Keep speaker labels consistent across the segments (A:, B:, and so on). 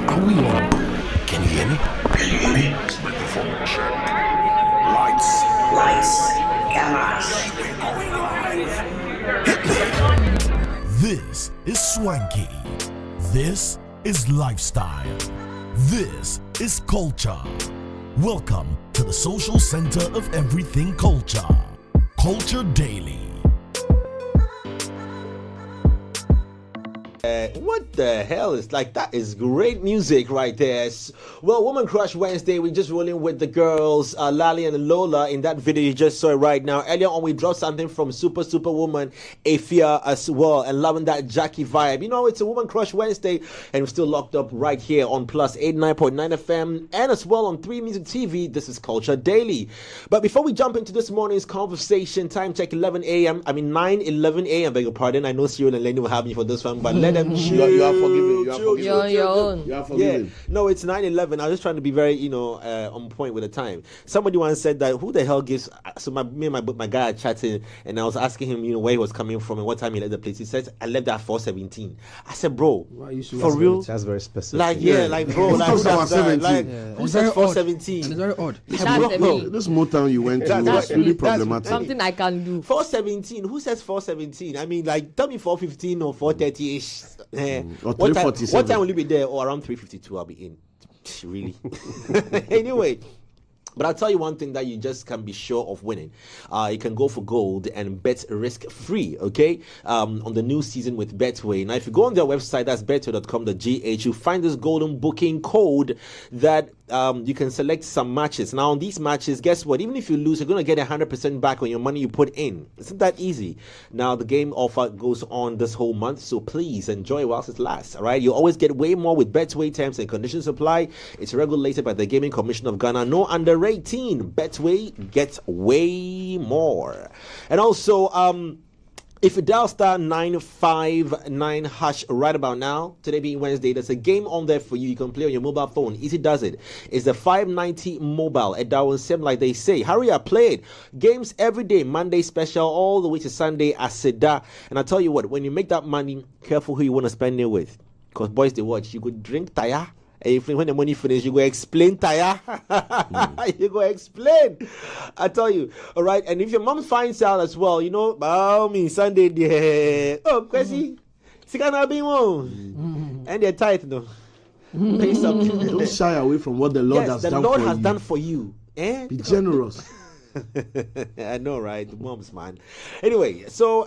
A: Are we on? Can you hear me? Can you hear me? Microphone check. Lights, cameras. We're going live. Hit me. This is swanky. This is lifestyle. This is culture. Welcome to the social center of everything culture. Culture Daily.
B: What the hell is like that? Is great music right there. Well, Woman Crush Wednesday, we're just rolling with the girls, Lali and Lola. In that video you just saw it right now. Earlier on, we dropped something from Superwoman Afia as well, and loving that Jackie vibe. You know, it's a Woman Crush Wednesday, and we're still locked up right here on Plus 89.9 FM, and as well on 3 Music TV. This is Culture Daily. But before we jump into this morning's conversation, time check 11 a.m. I mean 9:11 a.m. Beg your pardon. I know Cyril and Lenny will have me for this one, but let them chill.
C: You are forgiven. You are forgiven.
D: You're your own.
C: You are forgiven.
B: Yeah. No, it's 9:11. I was just trying to be very, on point with the time. Somebody once said that, who the hell gives... So me and my guy are chatting, and I was asking him, where he was coming from and what time he left the place. He said, I left at 4:17. I said, bro, for real?
E: That's very specific.
B: Like, bro.
C: Who talks about 17?
B: Who said 4:17?
E: It's very odd.
D: That's me.
C: This Motown you went to was really problematic.
D: Something I can do.
B: 4:17. Who says 4:17? I mean, like, tell me 4:15 or 4:30ish.
C: Or
B: What
C: 3:47.
B: time will you be there? Or around 3:52 I'll be in. Really? Anyway. But I'll tell you one thing that you just can be sure of winning. You can go for gold and bet risk-free, okay? On the new season with Betway. Now, if you go on their website, that's betway.com.gh, you find this golden booking code that you can select some matches. Now, on these matches, guess what? Even if you lose, you're going to get 100% back on your money you put in. Isn't that easy? Now, the game offer goes on this whole month, so please enjoy whilst it lasts, all right? You always get way more with Betway. Terms and conditions apply. It's regulated by the Gaming Commission of Ghana. No under 18. Betway gets way more. And also, if you dial star 959 hash right about now, today being Wednesday, there's a game on there for you. You can play on your mobile phone. Easy does it. It's the 590 mobile. It down sim like they say. Hurry up, play it. Games every day, Monday special, all the way to Sunday, Aseda. And I tell you what, when you make that money, careful who you want to spend it with. Because boys, they watch. You could drink tire. And when the money finish, you go explain, Taya. You go explain. I tell you. All right. And if your mom finds out as well, Sunday, Kwesi, Sikana be one. And they're tight, no. Pay something.
C: Don't shy away from what the Lord has done for you.
B: The Lord has done for you.
C: Be generous.
B: I know, right? The moms, man. Anyway, so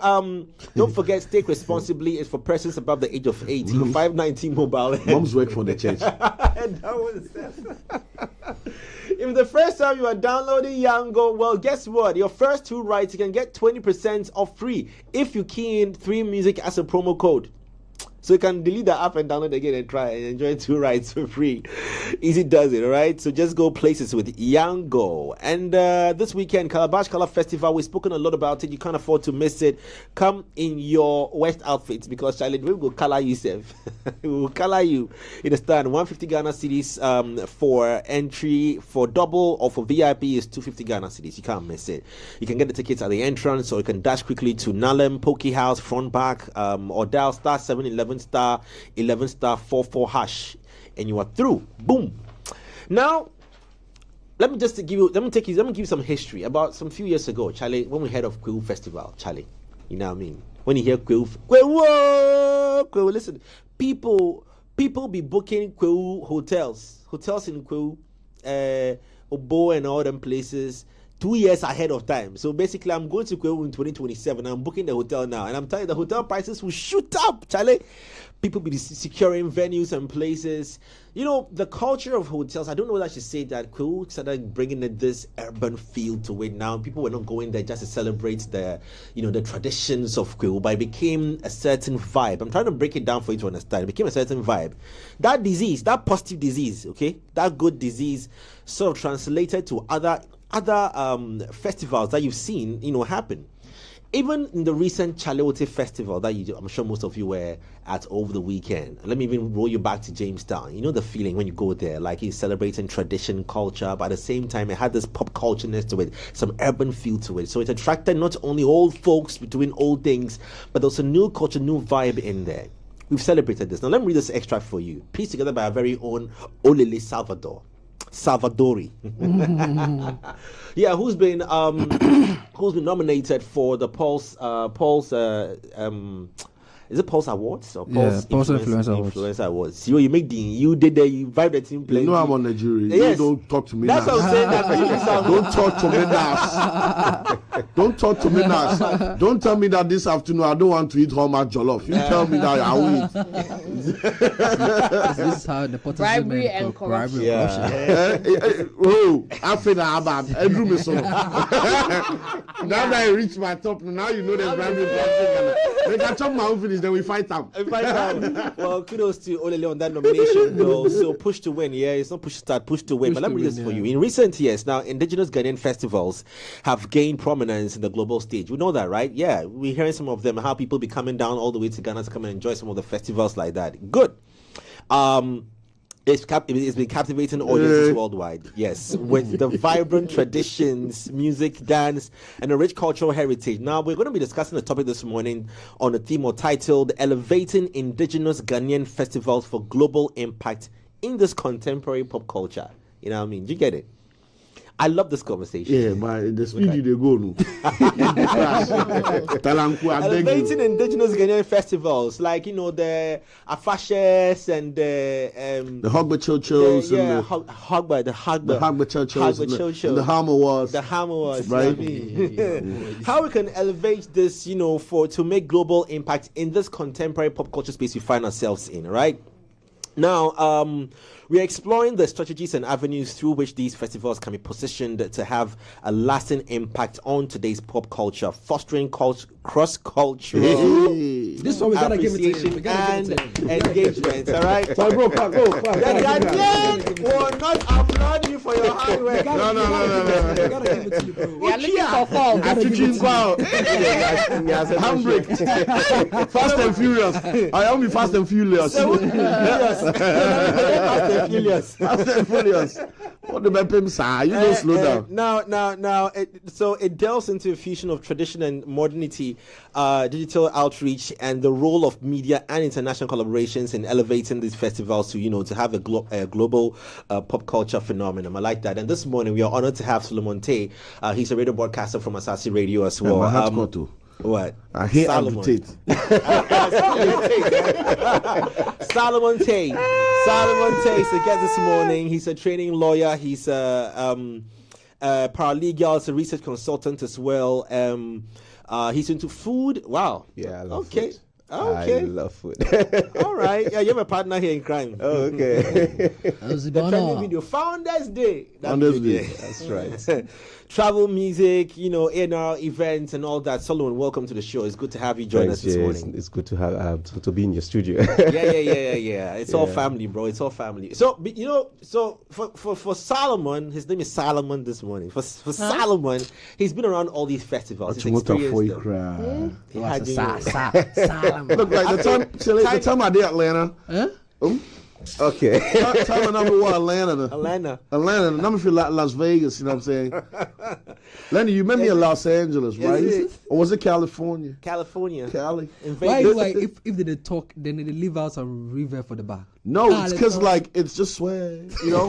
B: don't forget, stake responsibly. It's for persons above the age of 18. 519 mobile.
C: Moms work for the church.
B: And that was if the first time you are downloading Yango, well, guess what? Your first 2 rides, you can get 20% off free if you key in 3 Music as a promo code. So you can delete the app and download again and try and enjoy 2 rides for free. Easy does it, all right? So just go places with Yango. And this weekend, Calabash Color Festival, we've spoken a lot about it. You can't afford to miss it. Come in your West outfits because, Charlie, we will color you, Seth. We will color you in the stand. 150 Ghana cedis for entry. For double or for VIP is 250 Ghana cedis. You can't miss it. You can get the tickets at the entrance, or you can dash quickly to Nalem, Poke House, Front Back, or dial star 711 star 11 star 44 hash, and you are through. Boom. Now, let me give you some history about some few years ago, Charlie, when we heard of Kwewu Festival, Charlie. You know what I mean? When you hear Kwewu, listen, people be booking Kwewu hotels in Kwewu, Obo and all them places 2 years ahead of time. So basically, I'm going to Kwewu in 2027. I'm booking the hotel now, and I'm telling you, the hotel prices will shoot up, Charlie. People be securing venues and places. The culture of hotels, I don't know whether I should say that Kwewu started bringing this urban feel to it now. People were not going there just to celebrate the traditions of Kwewu, but it became a certain vibe. I'm trying to break it down for you to understand. It became a certain vibe. That disease, that positive disease, okay, that good disease sort of translated to other festivals that you've seen, happen. Even in the recent Chalewote festival that I'm sure most of you were at over the weekend. Let me even roll you back to Jamestown. You know the feeling when you go there, like he's celebrating tradition, culture, but at the same time it had this pop cultureness to it, some urban feel to it. So it attracted not only old folks doing old things, but also new culture, new vibe in there. we've celebrated this. Now let me read this extract for you, pieced together by our very own Olele Salvadori. Yeah, who's been nominated for the Pulse is it Pulse Awards or Pulse Influencer Awards? You make you did the you vibe the team play.
C: You know I'm on the jury.
B: Yes.
C: You don't talk to me.
B: That's
C: now.
B: what I'm saying.
C: Don't talk to me now. Don't talk to me now. Don't tell me that this afternoon I don't want to eat how much jollof. You tell me that I will eat.
D: This is how the bribery and corruption.
C: Oh, I feel that bad. Now that I reach my top, now you know there's bribery. They can chop my own finish, then we fight them.
B: Well, kudos to Olele on that nomination, though. So push to win. Yeah, it's not push to start, push to win. But let me read this for you. In recent years, now Indigenous Ghanaian festivals have gained prominence in the global stage. We know that, right? Yeah, we're hearing some of them. How people be coming down all the way to Ghana to come and enjoy some of the festivals like that. Good. It's been captivating audiences worldwide, yes, with the vibrant traditions, music, dance, and a rich cultural heritage. Now, we're going to be discussing the topic this morning on a theme titled Elevating Indigenous Ghanaian Festivals for Global Impact in this Contemporary Pop Culture. You know what I mean? Do you get it? I love this conversation.
C: Yeah, but the speed they go no.
B: Elevating Indigenous Ghanaian festivals, like the Afahye and the
C: Hogba Chochos,
B: the
C: Hogba Chochos, and the Ham Awards.
B: The Ham Awards,
C: right?
B: How we can elevate this, to make global impact in this contemporary pop culture space we find ourselves in, right? Now, we are exploring the strategies and avenues through which these festivals can be positioned to have a lasting impact on today's pop culture, fostering cross-cultural
E: this one we gotta give it to him.
B: and engagement. All right.
C: So, bro, go.
B: The Ghanaian will not applaud you for your hard work.
E: No. We gotta give it to you, bro.
D: We are looking for form.
C: Handbrake. Fast and Furious. I am be Fast and Furious. Fast and Furious. What the man say? You don't slow down.
B: Now. It delves into a fusion of tradition and modernity, digital outreach, and the role of media and international collaborations in elevating these festivals to have a global pop culture phenomenon. I like that. And this morning we are honored to have Solomon Tay. He's a radio broadcaster from Asasi Radio as well. What?
C: I hate advocate.
B: Solomon Tay. So get this morning. He's a training lawyer. He's a paralegal. He's a research consultant as well. He's into food. Wow.
F: Yeah, I love
B: food.
F: Okay. I love food.
B: All right. Yeah, you have a partner here in crime.
F: Oh, okay.
B: The trending video, Founders Day.
F: That's right.
B: Travel, music, A&R events and all that. Solomon, welcome to the show. It's good to have you join us this morning.
F: It's good to have to be in your studio.
B: Yeah. It's all family, bro. It's all family. So, for Solomon, his name is Solomon this morning. For Solomon, he's been around all these festivals. He's experienced them.
C: Look, like the time I did Atlanta.
F: Okay.
C: Time number one, Atlanta.
B: Atlanta.
C: Number three, Las Vegas. You know what I'm saying? Lenny, you met me in Los Angeles, right? Or was it California? Cali.
E: Why like if they talk, then they leave out some river for the bar?
C: No, it's because it's just swag,
B: So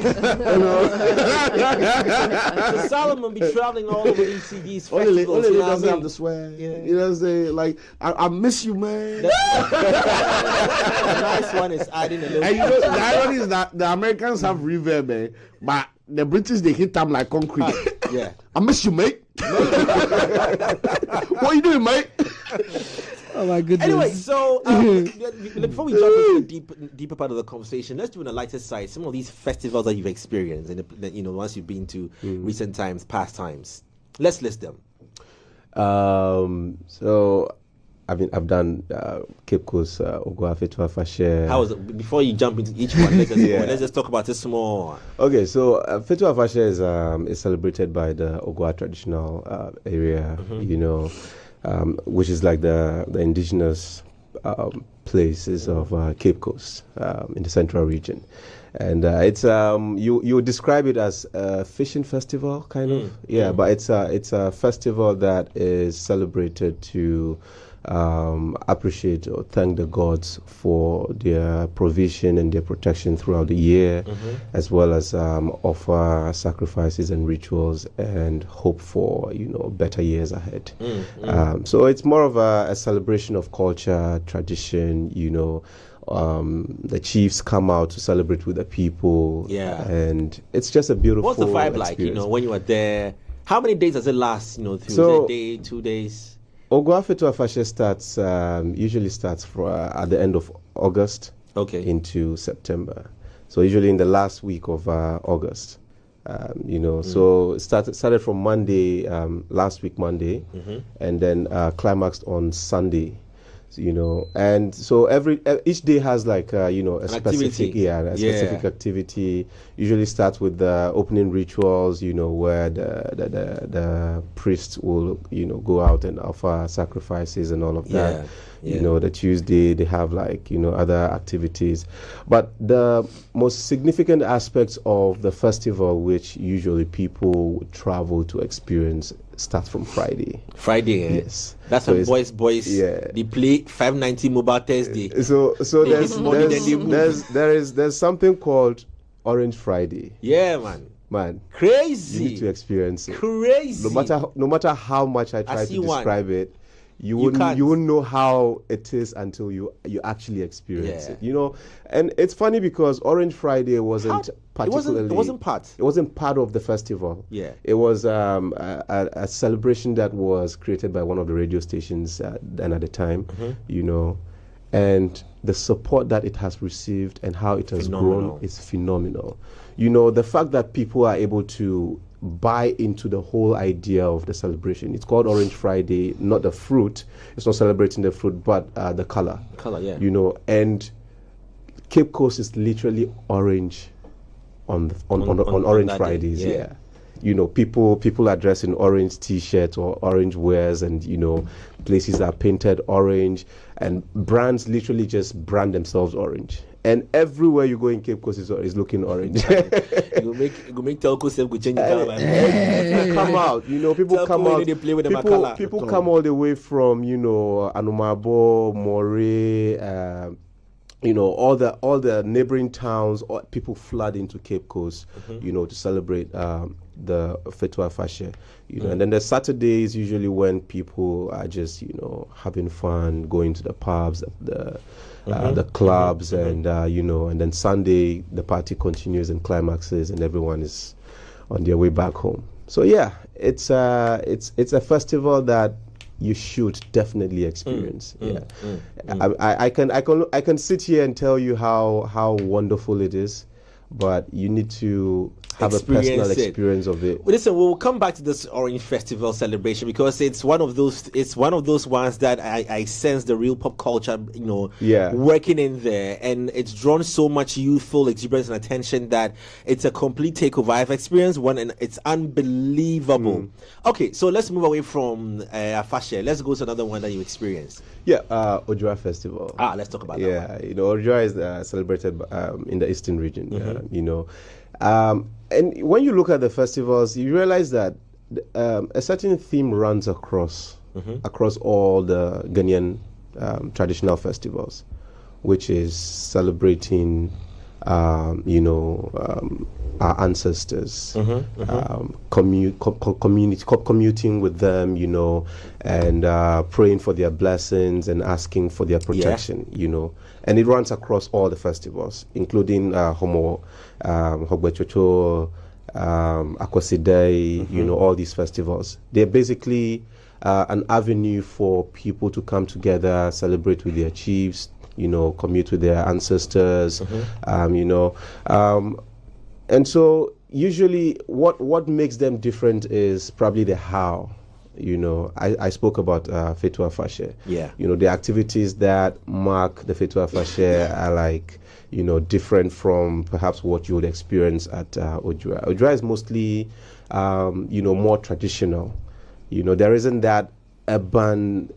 B: Solomon be traveling all over these festivals.
C: Only doesn't have the swag. Yeah. You know what I'm saying? Like, I miss you, man.
B: The nice one is adding a little.
C: And the irony is that the Americans have reverb, man, but the British, they hit them like concrete.
B: Yeah.
C: I miss you, mate. What you doing, mate?
E: Oh my goodness.
B: Anyway, so before we jump into the deeper part of the conversation, let's do on the lighter side some of these festivals that you've experienced and once you've been to recent times, past times. Let's list them.
F: So I've done Cape Coast, Fetu Afahye.
B: How was it? Before you jump into each one, let's just talk about this more.
F: Okay, so Fetu Afahye is celebrated by the Ogwa traditional area, which is like the indigenous places of Cape Coast in the central region. And it's you would describe it as a fishing festival, kind of. Yeah, but it's a festival that is celebrated to appreciate or thank the gods for their provision and their protection throughout the year, as well as offer sacrifices and rituals and hope for better years ahead. So it's more of a celebration of culture, tradition. The chiefs come out to celebrate with the people.
B: Yeah,
F: and it's just a beautiful.
B: What's the vibe
F: experience.
B: like? When you are there, how many days does it last? Through a day, 2 days.
F: Fetu Afahye usually starts at the end of August into September. So usually in the last week of August, So it started from Monday, last week Monday, and then climaxed on Sunday. And so each day has like a specific specific activity. Usually starts with the opening rituals, where the priests will go out and offer sacrifices and all of that. The Tuesday they have like other activities, but the most significant aspects of the festival, which usually people travel to experience, starts from Friday. Yes.
B: That's when boys. Yeah. They play 590 Mobile Thursday.
F: So there's something called Orange Friday.
B: Yeah, man. Crazy.
F: You need to experience it.
B: Crazy.
F: No matter how much I try to describe it, you wouldn't know how it is until you actually experience it. And it's funny because Orange Friday wasn't particularly.
B: It wasn't part.
F: It wasn't part of the festival.
B: Yeah.
F: It was a celebration that was created by one of the radio stations then at the time. And the support that it has received and how it has grown is phenomenal. The fact that people are able to buy into the whole idea of the celebration. It's called Orange Friday, not the fruit. It's not celebrating the fruit, but the color. And Cape Coast is literally orange on Orange Fridays. Yeah. People are dressed in orange T-shirts or orange wears, and places are painted orange, and brands literally just brand themselves orange. And everywhere you go in Cape Coast is looking orange.
B: you make telco self go change the color.
F: Come out, people come out. They play with people come all the way from Anumabo, Moray, all the neighboring towns. People flood into Cape Coast, to celebrate the Fetu Afahye. And then the Saturdays usually when people are just having fun, going to the pubs, the clubs, and and then Sunday the party continues and climaxes, and everyone is on their way back home. So yeah, it's a festival that you should definitely experience. I can sit here and tell you how wonderful it is, but you need to have a personal experience of it.
B: Well, listen, we'll come back to this Orange Festival celebration because it's one of those ones that I sense the real pop culture, working in there, and it's drawn so much youthful exuberance and attention that it's a complete takeover. I've experienced one, and it's unbelievable. Okay, so let's move away from Afahye. Let's go to another one that you experienced.
F: Yeah, Ojura Festival.
B: Let's talk about that one.
F: Ojura is celebrated in the Eastern region. And when you look at the festivals, you realize that a certain theme runs across all the Ghanaian traditional festivals, which is celebrating, our ancestors, commuting with them, and praying for their blessings and asking for their protection, And it runs across all the festivals, including Hogbechocho, Akwasidei, all these festivals. They're basically an avenue for people to come together, celebrate with their chiefs, commute with their ancestors, and so usually what makes them different is probably the how. I spoke about Fetu Afahye.
B: Yeah.
F: The activities that mark the Fetu Afahye are like, different from perhaps what you would experience at Ojura. Ojura is mostly, more traditional. There isn't that urban,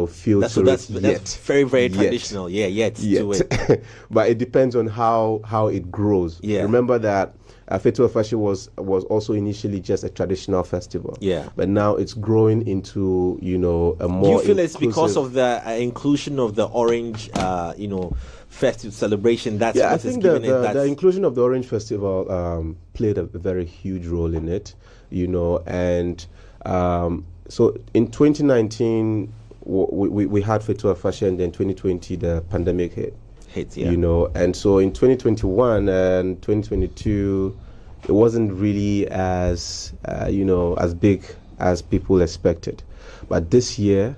F: feel
B: That's
F: to
B: that's
F: it yet.
B: very very
F: Yet.
B: traditional. Yet to it.
F: But it depends on how it grows.
B: Yeah.
F: Remember that Fetu Afahye was also initially just a traditional festival.
B: Yeah.
F: But now it's growing into a more.
B: Do you feel it's because
F: inclusive-
B: of the inclusion of the orange, festive celebration? That's
F: Yeah, I
B: what is
F: think
B: giving it
F: the
B: that.
F: inclusion of the Orange Festival played a very huge role in it, and so in 2019 we had Fetu Afahye, and then 2020 the pandemic hit.
B: Yeah.
F: And so in 2021 and 2022 it wasn't really as as big as people expected, but this year,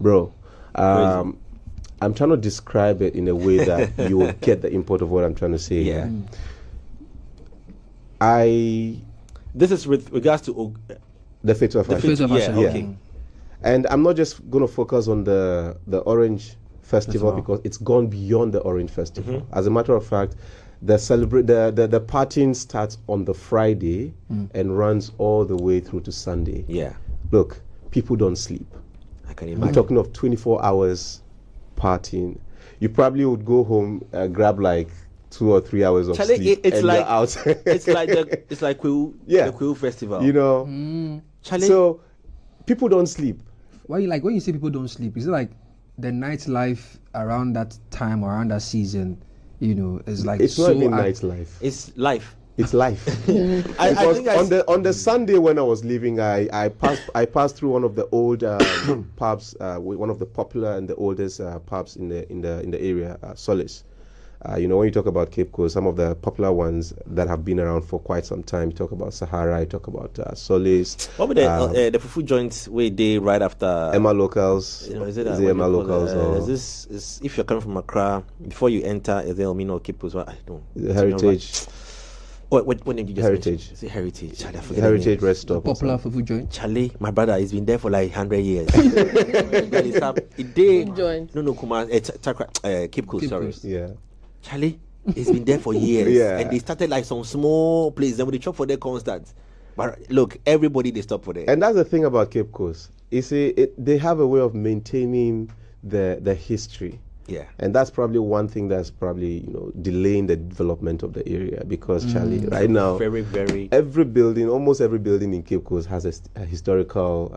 F: bro, I'm trying to describe it in a way that you will get the import of what I'm trying to say.
B: Yeah.
F: This
B: is with regards to
F: the Fetu Afahye.
E: Fetu Afahye.
B: Yeah, okay.
F: And I'm not just going to focus on the Orange Festival because it's gone beyond the Orange Festival.
B: Mm-hmm.
F: As a matter of fact, the partying starts on the Friday and runs all the way through to Sunday.
B: Yeah.
F: Look, people don't sleep.
B: I can
F: We're
B: imagine.
F: talking of 24 hours partying. You probably would go home, grab like 2 or 3 hours of
B: Charlie,
F: sleep,
B: it's
F: and
B: like
F: you're out.
B: it's like Quill,
F: Yeah.
B: the Quill Festival. Charlie,
F: So people don't sleep.
E: Why when you say people don't sleep? Is it like the nightlife around that time, around that season? Is like
F: It's
E: so
F: not even nightlife.
B: it's life.
F: It's life.
B: I
F: Because
B: think
F: on the Sunday when I was leaving, I passed through one of the old pubs, one of the popular and the oldest pubs in the area, Solace. When you talk about Cape Coast, some of the popular ones that have been around for quite some time. You talk about Sahara, you talk about Solace.
B: What were the fufu joints where they right after
F: Emma Locals?
B: is it
F: Is
B: what
F: it Emma
B: they call
F: Locals
B: it?
F: or
B: Is if you're coming from Accra before you enter, is there Omino Cape Coast? I don't.
F: Heritage?
B: What name did you just
F: Heritage.
B: mention? Is it Heritage? Charlie, I forget the
F: Heritage
B: name.
F: Rest Stop.
E: popular fufu joint.
B: Charlie, my brother, he's been there for like 100 years. That is up. It did.
D: Good joint.
B: No, Kumar. Cape Coast.
E: Cape
B: Sorry,
E: Coast.
F: Yeah.
B: Charlie. It's been there for years.
F: Yeah.
B: And they started like some small place. Then when they chop for their constant. But look, everybody they stop for there.
F: And that's the thing about Cape Coast. You see, they have a way of maintaining the history.
B: Yeah.
F: And that's probably one thing that's probably delaying the development of the area because Charlie, right now,
B: Very, very.
F: almost every building in Cape Coast has a historical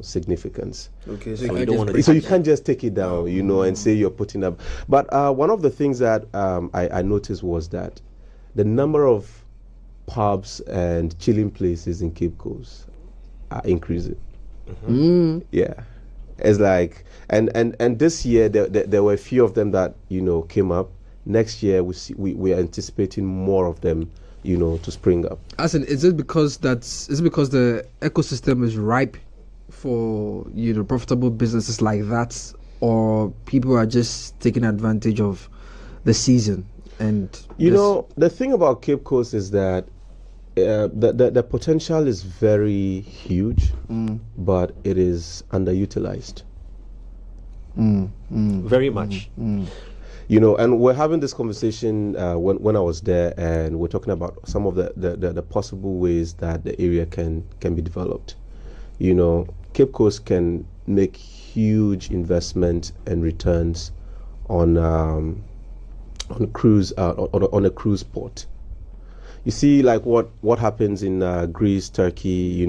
F: significance.
E: Okay,
B: So you don't want to.
F: So you can't just take it down, and say you're putting up. But one of the things that I noticed was that the number of pubs and chilling places in Cape Coast are increasing. Yeah, it's like, and this year there were a few of them that came up. Next year we are anticipating more of them, to spring up.
E: Is it because the ecosystem is ripe for profitable businesses like that, or people are just taking advantage of the season? And
F: the thing about Cape Coast is that the potential is very huge, but it is underutilized.
B: Very much.
F: And we're having this conversation when I was there, and we're talking about some of the possible ways that the area can be developed. Cape Coast can make huge investment and returns on a cruise port. You see, like what happens in Greece, Turkey.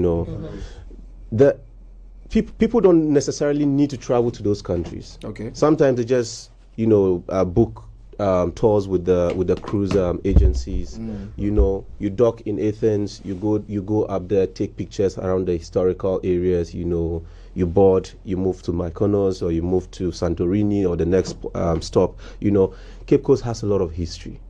F: The people don't necessarily need to travel to those countries.
E: Okay.
F: Sometimes they just book tours with the cruise agencies. You dock in Athens. You go up there, take pictures around the historical areas. You board, you move to Mykonos or you move to Santorini or the next stop. Cape Coast has a lot of history,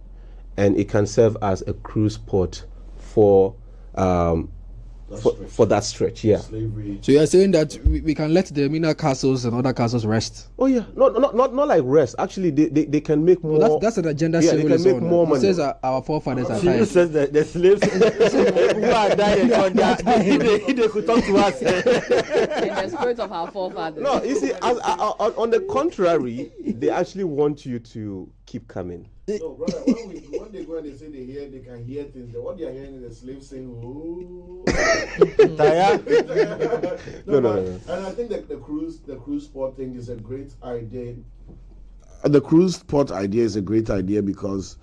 F: and it can serve as a cruise port for that stretch. Yeah.
C: Slavery.
E: So you are saying that we can let the Mina castles and other castles rest?
F: Oh yeah, not like rest. Actually, they can make more.
E: Well, that's an agenda.
F: Yeah, they can make more
E: It
F: money.
E: says our forefathers are
B: She
E: tired.
B: says that the slaves who are dying on that, they could talk to us.
D: In the spirit of our forefathers.
F: No, you see, on the contrary, they actually want you to keep coming.
C: No, brother, when they go and they say they can hear things, what they are hearing is the slaves saying, "Oh."
F: No.
C: And I think that the cruise port thing is a great idea. The cruise port idea is a great idea because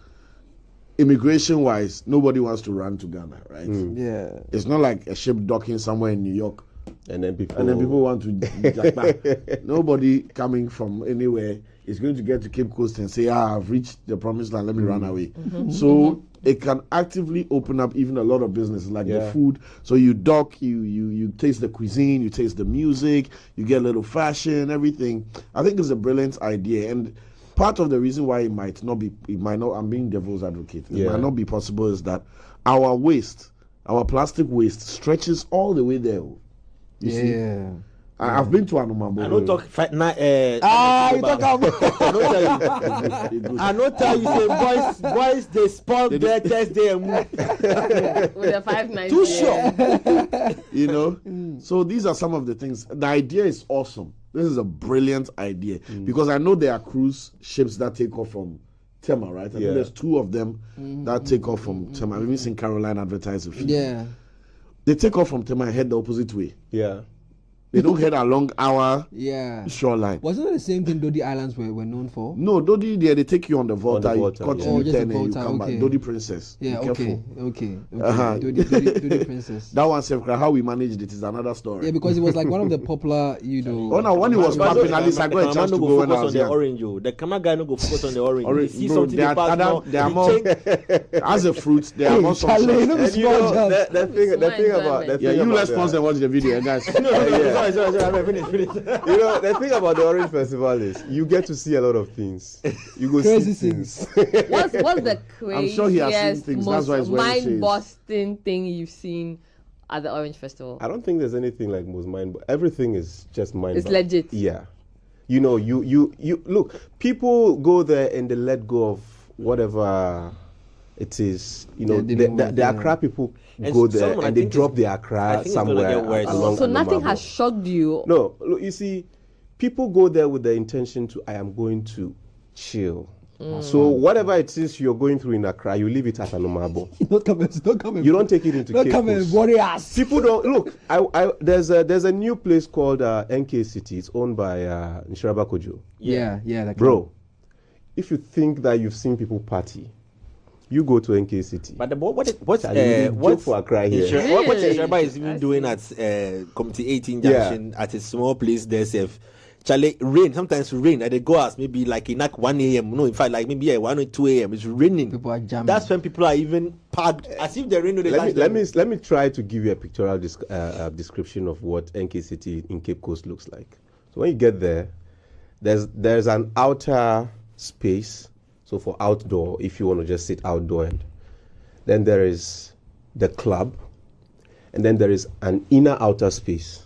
C: immigration-wise, nobody wants to run to Ghana, right?
E: Yeah.
C: It's not like a ship docking somewhere in New York.
F: And then people
C: want to nobody coming from anywhere is going to get to Cape Coast and say, I've reached the promised land, let me run away. So it can actively open up even a lot of businesses like the food. So you dock, you taste the cuisine, you taste the music, you get a little fashion, everything. I think it's a brilliant idea. And part of the reason why it might not, I'm being devil's advocate, it might not be possible is that our plastic waste stretches all the way there. You see? I've been to Anumambo.
B: I don't talk.
E: You talk about.
B: I don't tell you. Say boys, they spoil their test day and move.
D: With a 590.
B: Too sure.
C: You know. So these are some of the things. The idea is awesome. This is a brilliant idea because I know there are cruise ships that take off from Tema, right? I think there's 2 of them that take off from Tema. I've even seen Caroline advertise a few.
E: Yeah.
C: They take off from Tema and head the opposite way.
F: Yeah.
C: They don't head along our
E: Yeah.
C: shoreline.
E: Wasn't it the same thing Dodi Islands were known for?
C: No, Dodi, they take you on the Volta. You cut
E: yeah. Oh,
C: to
E: just
C: U-turn
E: the
C: and you
E: Volta,
C: come back.
E: okay.
C: Dodi Princess.
E: Yeah,
C: Be
E: okay.
C: careful.
E: Dodi Princess.
C: That one, how we managed it is another story.
E: Yeah, because it was like one of the popular,
C: Oh no, when it was popping, at least I got a chance to go when I was young.
B: The camera guy no go focus on the orange.
C: Orange,
B: See
C: bro,
B: something
C: there are more. As a fruit, there are more.
E: Charlie, no be
F: And you know,
E: small job.
F: the thing about
C: Yeah, you let's pause and watch the video, guys.
B: Sorry, finish.
F: You know, the thing about the Orange Festival is you get to see a lot of things. You go
E: Crazy
F: see things.
D: What's the
C: I'm sure he has seen
D: craziest,
C: things. That's
D: most
C: why he's wearing shades.
D: mind-busting thing you've seen at the Orange Festival?
F: I don't think there's anything like most mind. Everything is just mind.
D: It's legit.
F: Yeah, you know, you look. People go there and they let go of whatever it is. You know, the Accra people go there
B: Solomon,
F: and they drop their Accra somewhere along.
D: So nothing
F: Anumabo.
D: has shocked you.
F: No, look, you see, people go there with the intention to, I am going to chill. So whatever it is you're going through in Accra, you leave it at Anumabo.
E: Don't come
F: You don't take it into Cape
E: come and
F: Coast.
E: worry us.
F: People don't look. There's a new place called NK City. It's owned by Nshiraba Kojo.
E: Yeah. That
F: Bro, if you think that you've seen people party, you go to NK City.
B: But what's
F: for Accra here?
B: What Sherba is even doing at Committee 18 Junction at a small place there's a Charlie, rain, sometimes rain, and they go out maybe like in like 1 a.m. No, in fact, like maybe 1 or 2 a.m. It's raining.
E: People are jamming.
B: That's when people are even packed as if the rain will
F: Let me try to give you a pictorial description of what NK City in Cape Coast looks like. So when you get there, there's an outer space. So for outdoor, if you want to just sit outdoor, and then there is the club, and then there is an inner outer space.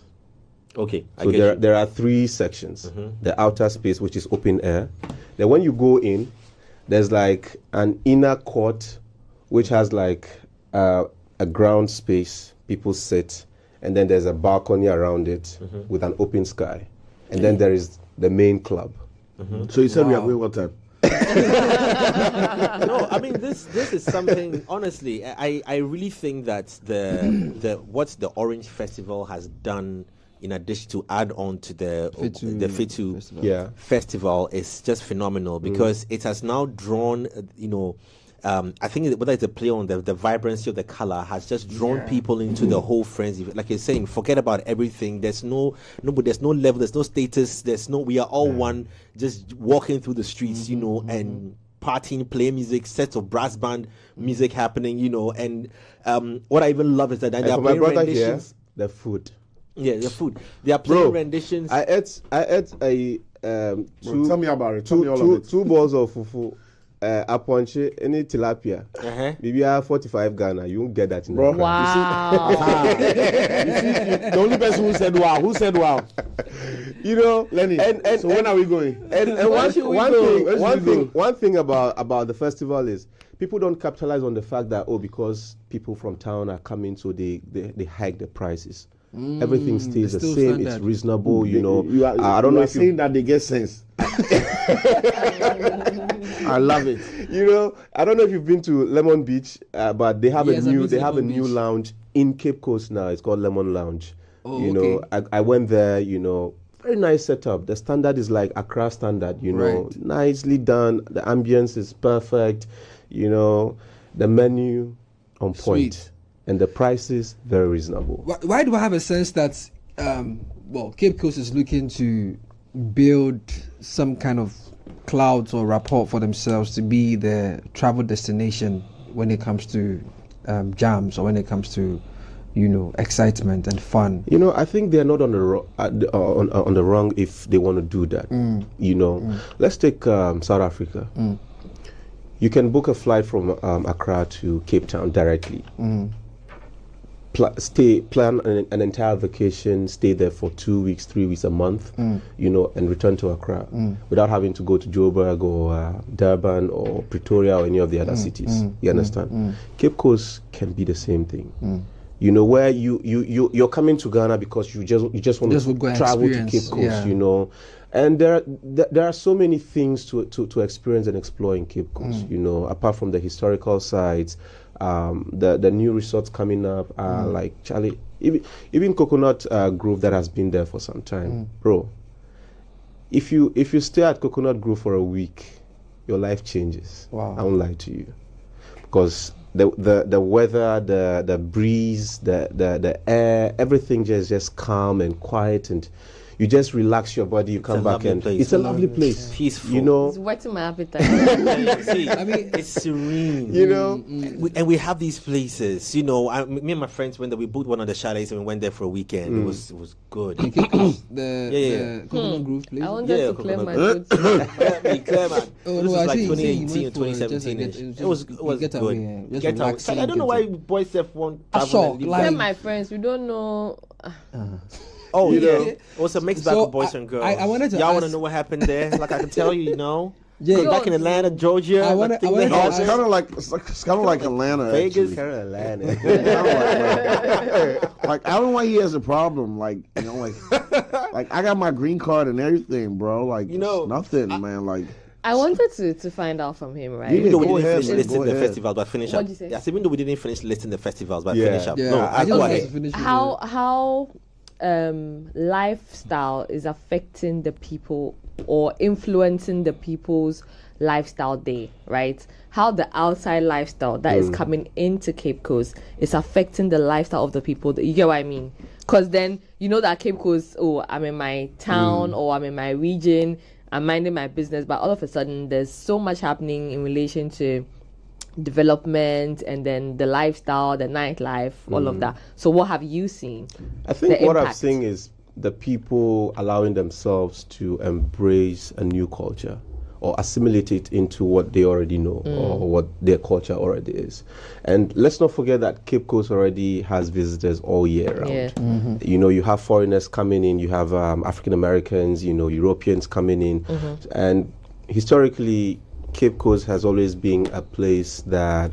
B: Okay.
F: So there are 3 sections. Mm-hmm. The outer space, which is open air. Then when you go in, there's like an inner court, which has like a ground space. People sit, and then there's a balcony around it with an open sky, and then there is the main club.
C: Mm-hmm. So you said we are going what time?
B: No, I mean this is something. Honestly, I really think that the what the Orange Festival has done, in addition to add on to the Fetu Festival, is just phenomenal because it has now drawn, I think whether it's a play on the vibrancy of the color has just drawn people into the whole frenzy. Like you're saying, forget about everything. There's no level, there's no status, we are all one, just walking through the streets, and partying, playing music, sets of brass band music happening, and what I even love is that they are playing renditions.
F: The food.
B: Yeah, the food. They are playing renditions.
F: I ate a
C: tell me about it. Tell me all of it.
F: 2 balls of fufu, aponche, any tilapia. Maybe 45 Ghana. You won't get that in
C: Bro.
D: Wow.
C: The only person who said wow. Lenny. So when are we going?
F: And one thing about the festival is people don't capitalize on the fact that because people from town are coming, so they hike the prices. Everything stays the same. Standard. It's reasonable,
C: I don't know if you're saying that they get sense. I love it.
F: You know, I don't know if you've been to Lemon Beach, but they have
E: Yes, I've been to
F: a
E: Lemon
F: new
E: Beach.
F: lounge in Cape Coast now. It's called Lemon Lounge.
E: Oh,
F: you know,
E: okay.
F: I went there. You know, very nice setup. The standard is like Accra standard. You know,
E: Right.
F: nicely done. The ambience is perfect. You know, the menu on point,
E: Sweet.
F: and the prices very reasonable.
E: Why do I have a sense that, Cape Coast is looking to build some kind of clouds or rapport for themselves to be the travel destination when it comes to jams or when it comes to, excitement and fun?
F: You know, I think they're not on the wrong if they want to do that. You know, let's take South Africa. You can book a flight from Accra to Cape Town directly. Plan an entire vacation, stay there for 2 weeks, 3 weeks, a month, you know, and return to Accra without having to go to Joburg or Durban or Pretoria or any of the other cities. You understand? Cape Coast can be the same thing. You know, where you're coming to Ghana because you just want to
E: go and
F: travel to
E: experience,
F: Cape Coast,
E: yeah.
F: you know. And there are so many things to experience and explore in Cape Coast, you know, apart from the historical sites. The new resorts coming up are like Charlie, even Coconut Grove that has been there for some time, bro. If you stay at Coconut Grove for a week, your life changes.
E: Wow.
F: I won't lie to you, because the weather, the breeze, the air, everything just calm and quiet, and you just relax your body. You come
B: a
F: back
B: lovely
F: and
B: place.
F: it's a lovely place.
B: Peaceful.
F: You know,
D: It's whetting my appetite.
B: See,
E: I mean,
B: it's serene.
F: you know.
B: And we have these places, you know. Me and my friends went there. We booked one of the chalets and we went there for a weekend. It was good.
E: In Cape Coast,
B: Yeah.
E: the Coconut Grove place.
D: I wanted
B: Yeah,
D: to clear my
B: coconut.
D: food.
B: Clear, man.
E: Oh,
B: This
E: no,
B: was
E: I
B: like
E: see you
B: 2018 or
E: went for just
B: 2017.
E: like
B: It was
E: get
B: good.
E: away, just
B: Get away.
E: relaxing,
B: I don't know
E: get
B: why
E: it.
B: boys self won't
E: I
B: travel
E: saw,
B: and leave
E: like-
B: them.
D: They're my friends. We don't know.
B: Oh,
F: You
B: yeah.
F: know.
B: It was a mixed bag
E: So,
B: of boys and girls.
E: I wanted to
B: Y'all want to
E: ask-
B: know what happened there? Like I can tell you, you know.
E: Yeah.
B: 'Cause back in Atlanta, Georgia,
E: I wanna-
B: think
E: I wanna
B: they
C: Oh,
B: had
C: it's
E: ask-
C: kind of like Atlanta,
B: Vegas.
C: actually.
F: Carolina.
C: Like I don't know why he has a problem. Like like I got my green card and everything, bro. Like
B: You know,
C: it's nothing, man. Like
D: I wanted to find out from him, right?
B: Even though we
C: Go
B: didn't
C: ahead,
B: finish
C: man,
B: listing
C: go
B: the
C: ahead.
B: festivals, but finish up.
D: What'd you say?
B: Yes, even though we didn't finish listing the festivals, but
F: Yeah.
B: finish up.
E: Yeah,
B: No,
E: I just
B: go
E: wanted
B: ahead.
E: to finish with
D: How lifestyle is affecting the people or influencing the people's lifestyle there, right? How the outside lifestyle that is coming into Cape Coast is affecting the lifestyle of the people. You get what I mean? Because then you know that Cape Coast, oh, I'm in my town or I'm in my region, I'm minding my business, but all of a sudden there's so much happening in relation to development and then the lifestyle, the nightlife, all of that. So what have you seen?
F: I think
D: The
F: what I'm
D: impact.
F: seeing is the people allowing themselves to embrace a new culture or assimilate it into what they already know or what their culture already is. And let's not forget that Cape Coast already has visitors all year round.
D: Yeah.
F: You know, you have foreigners coming in, you have African Americans, you know, Europeans coming in. And historically, Cape Coast has always been a place that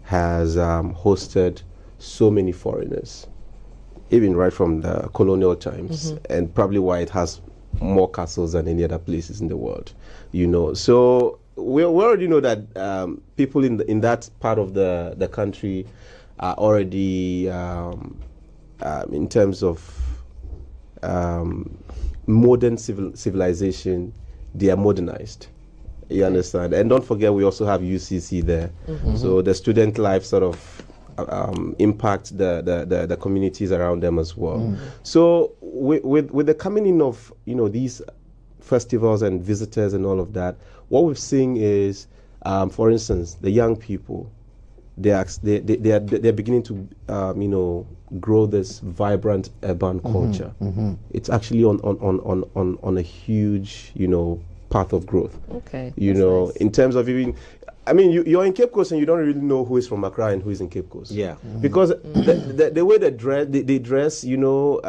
F: has hosted so many foreigners, even right from the colonial times, and probably why it has more castles than any other places in the world. You know, so we already know that people in that part of the country are already, in terms of modern civilization, they are modernized. You understand? And don't forget, we also have UCC there. So the student life sort of impact the communities around them as well. So with the coming in of, you know, these festivals and visitors and all of that, what we're seeing is, for instance, the young people, they're beginning to you know, grow this vibrant urban culture. It's actually on a huge, you know, path of growth.
D: Okay.
F: You
D: that's
F: know,
D: nice.
F: in terms of even, I mean, you're in Cape Coast and you don't really know who is from Accra and who is in Cape Coast.
B: Yeah.
F: Because the way they dress, you know,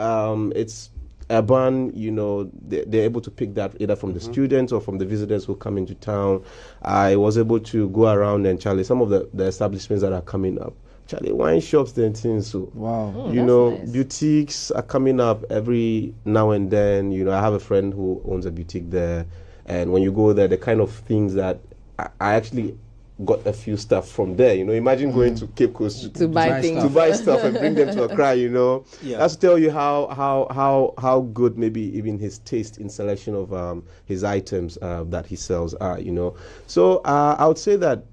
F: it's urban, you know, they're able to pick that either from the students or from the visitors who come into town. I was able to go around and, Charlie, some of the establishments that are coming up, Charlie, wine shops and things. So,
E: Wow.
F: you
D: that's
F: know,
D: nice.
F: boutiques are coming up every now and then. You know, I have a friend who owns a boutique there. And when you go there, the kind of things that I actually got a few stuff from there. Imagine going to Cape Coast
D: To buy things.
F: to buy stuff and bring them to Accra.
B: Yeah.
F: That's to tell you how good maybe even his taste in selection of his items that he sells are. So I would say that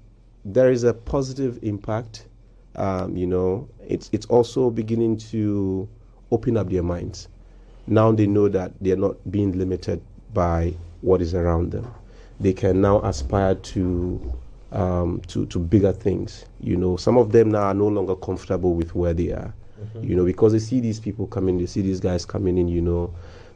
F: there is a positive impact. It's also beginning to open up their minds. Now they know that they are not being limited by what is around them. They can now aspire to bigger things. Some of them now are no longer comfortable with where they are. Because they see these people coming, they see these guys coming in.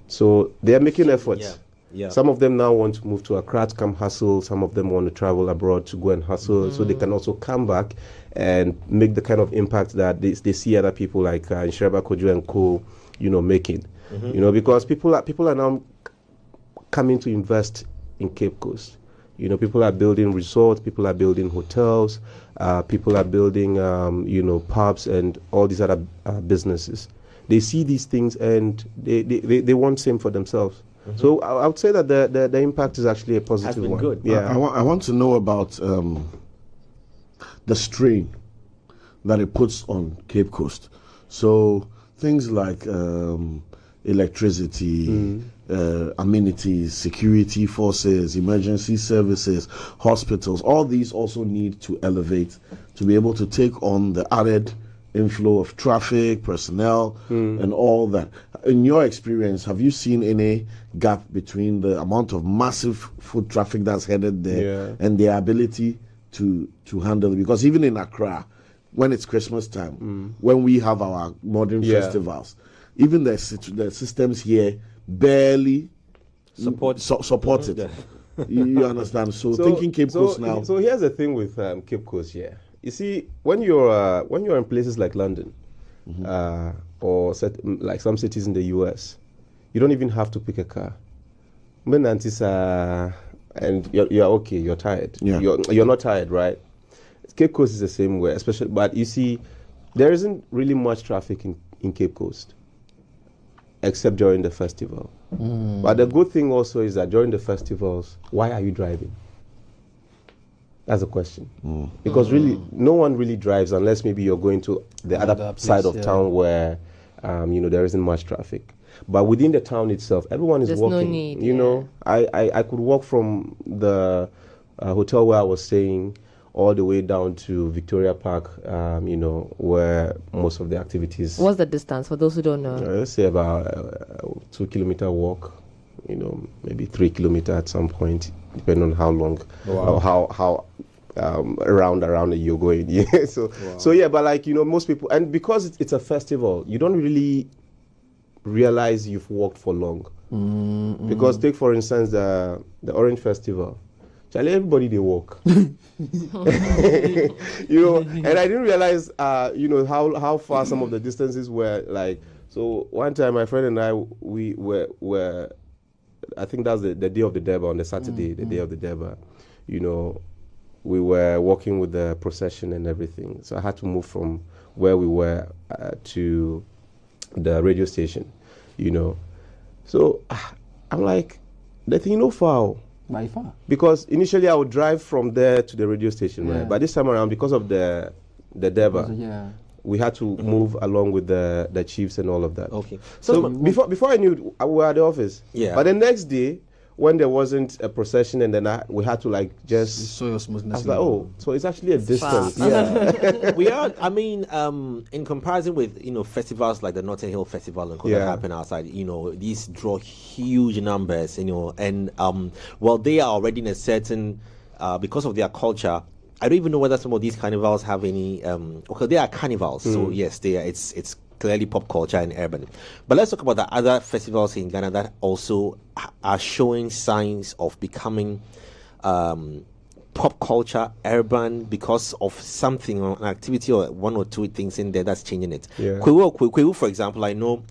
F: So they are making efforts.
B: Yeah.
F: Some of them now want to move to Accra to come hustle. Some of them want to travel abroad to go and hustle, so they can also come back and make the kind of impact that they see other people like Nshiraba Kojo and Co. Making. Because people are now coming to invest in Cape Coast. People are building resorts, people are building hotels, people are building, pubs and all these other businesses. They see these things and they want same for themselves. So I would say that the impact is actually a positive
B: Has been
F: one.
B: good.
F: Yeah.
C: I want to know about the strain that it puts on Cape Coast. So things like electricity, amenities, security forces, emergency services, hospitals, all these also need to elevate to be able to take on the added inflow of traffic, personnel, and all that. In your experience, have you seen any gap between the amount of massive foot traffic that's headed there and their ability to handle it? Because even in Accra, when it's Christmas time, when we have our modern festivals, even the systems here barely support it. You understand? So thinking Cape Coast now.
F: So here's the thing with Cape Coast here. You see, when you're in places like London, or like some cities in the US, you don't even have to pick a car. And you're okay. You're tired.
C: Yeah.
F: You're not tired, right? Cape Coast is the same way, especially. But you see, there isn't really much traffic in Cape Coast, except during the festival. But the good thing also is that during the festivals, why are you driving? That's a question. Because really, no one really drives unless maybe you're going to the other side of town where, there isn't much traffic. But within the town itself, everyone is walking.
D: No need,
F: I could walk from the hotel where I was staying all the way down to Victoria Park, where most of the activities.
D: What's the distance for those who don't know?
F: Let's say about a 2-kilometer walk, maybe 3 kilometers at some point, depending on how long or how around you're going. Yeah. So yeah, but most people, and because it's a festival, you don't really realize you've walked for long. Because take for instance the Orange Festival. Charlie, everybody they walk. And I didn't realize how far some of the distances were like. So one time my friend and I we were I think that's the day of the Durbar, on the Saturday, the day of the Durbar. We were walking with the procession and everything. So I had to move from where we were to the radio station, So I'm like, the thing no far.
E: By far.
F: Because initially I would drive from there to the radio station, right? But this time around, because of the Durbar, we had to move along with the chiefs and all of that.
B: Okay.
F: So before I knew, we were at the office. Yeah. But the next day, when there wasn't a procession, and then we had to just.
E: Soil smoothness.
F: I was like, oh, so it's actually a distance.
B: Yeah. We are. I mean, in comparison with festivals like the Notting Hill Festival and that happen outside, these draw huge numbers, and they are already in a certain because of their culture. I don't even know whether some of these carnivals have any. Okay, they are carnivals, so yes, they are. It's clearly pop culture and urban. But let's talk about the other festivals in Ghana that also are showing signs of becoming pop culture, urban, because of something, or an activity, or one or two things in there that's changing it. Yeah. Kwewu, for example, I know,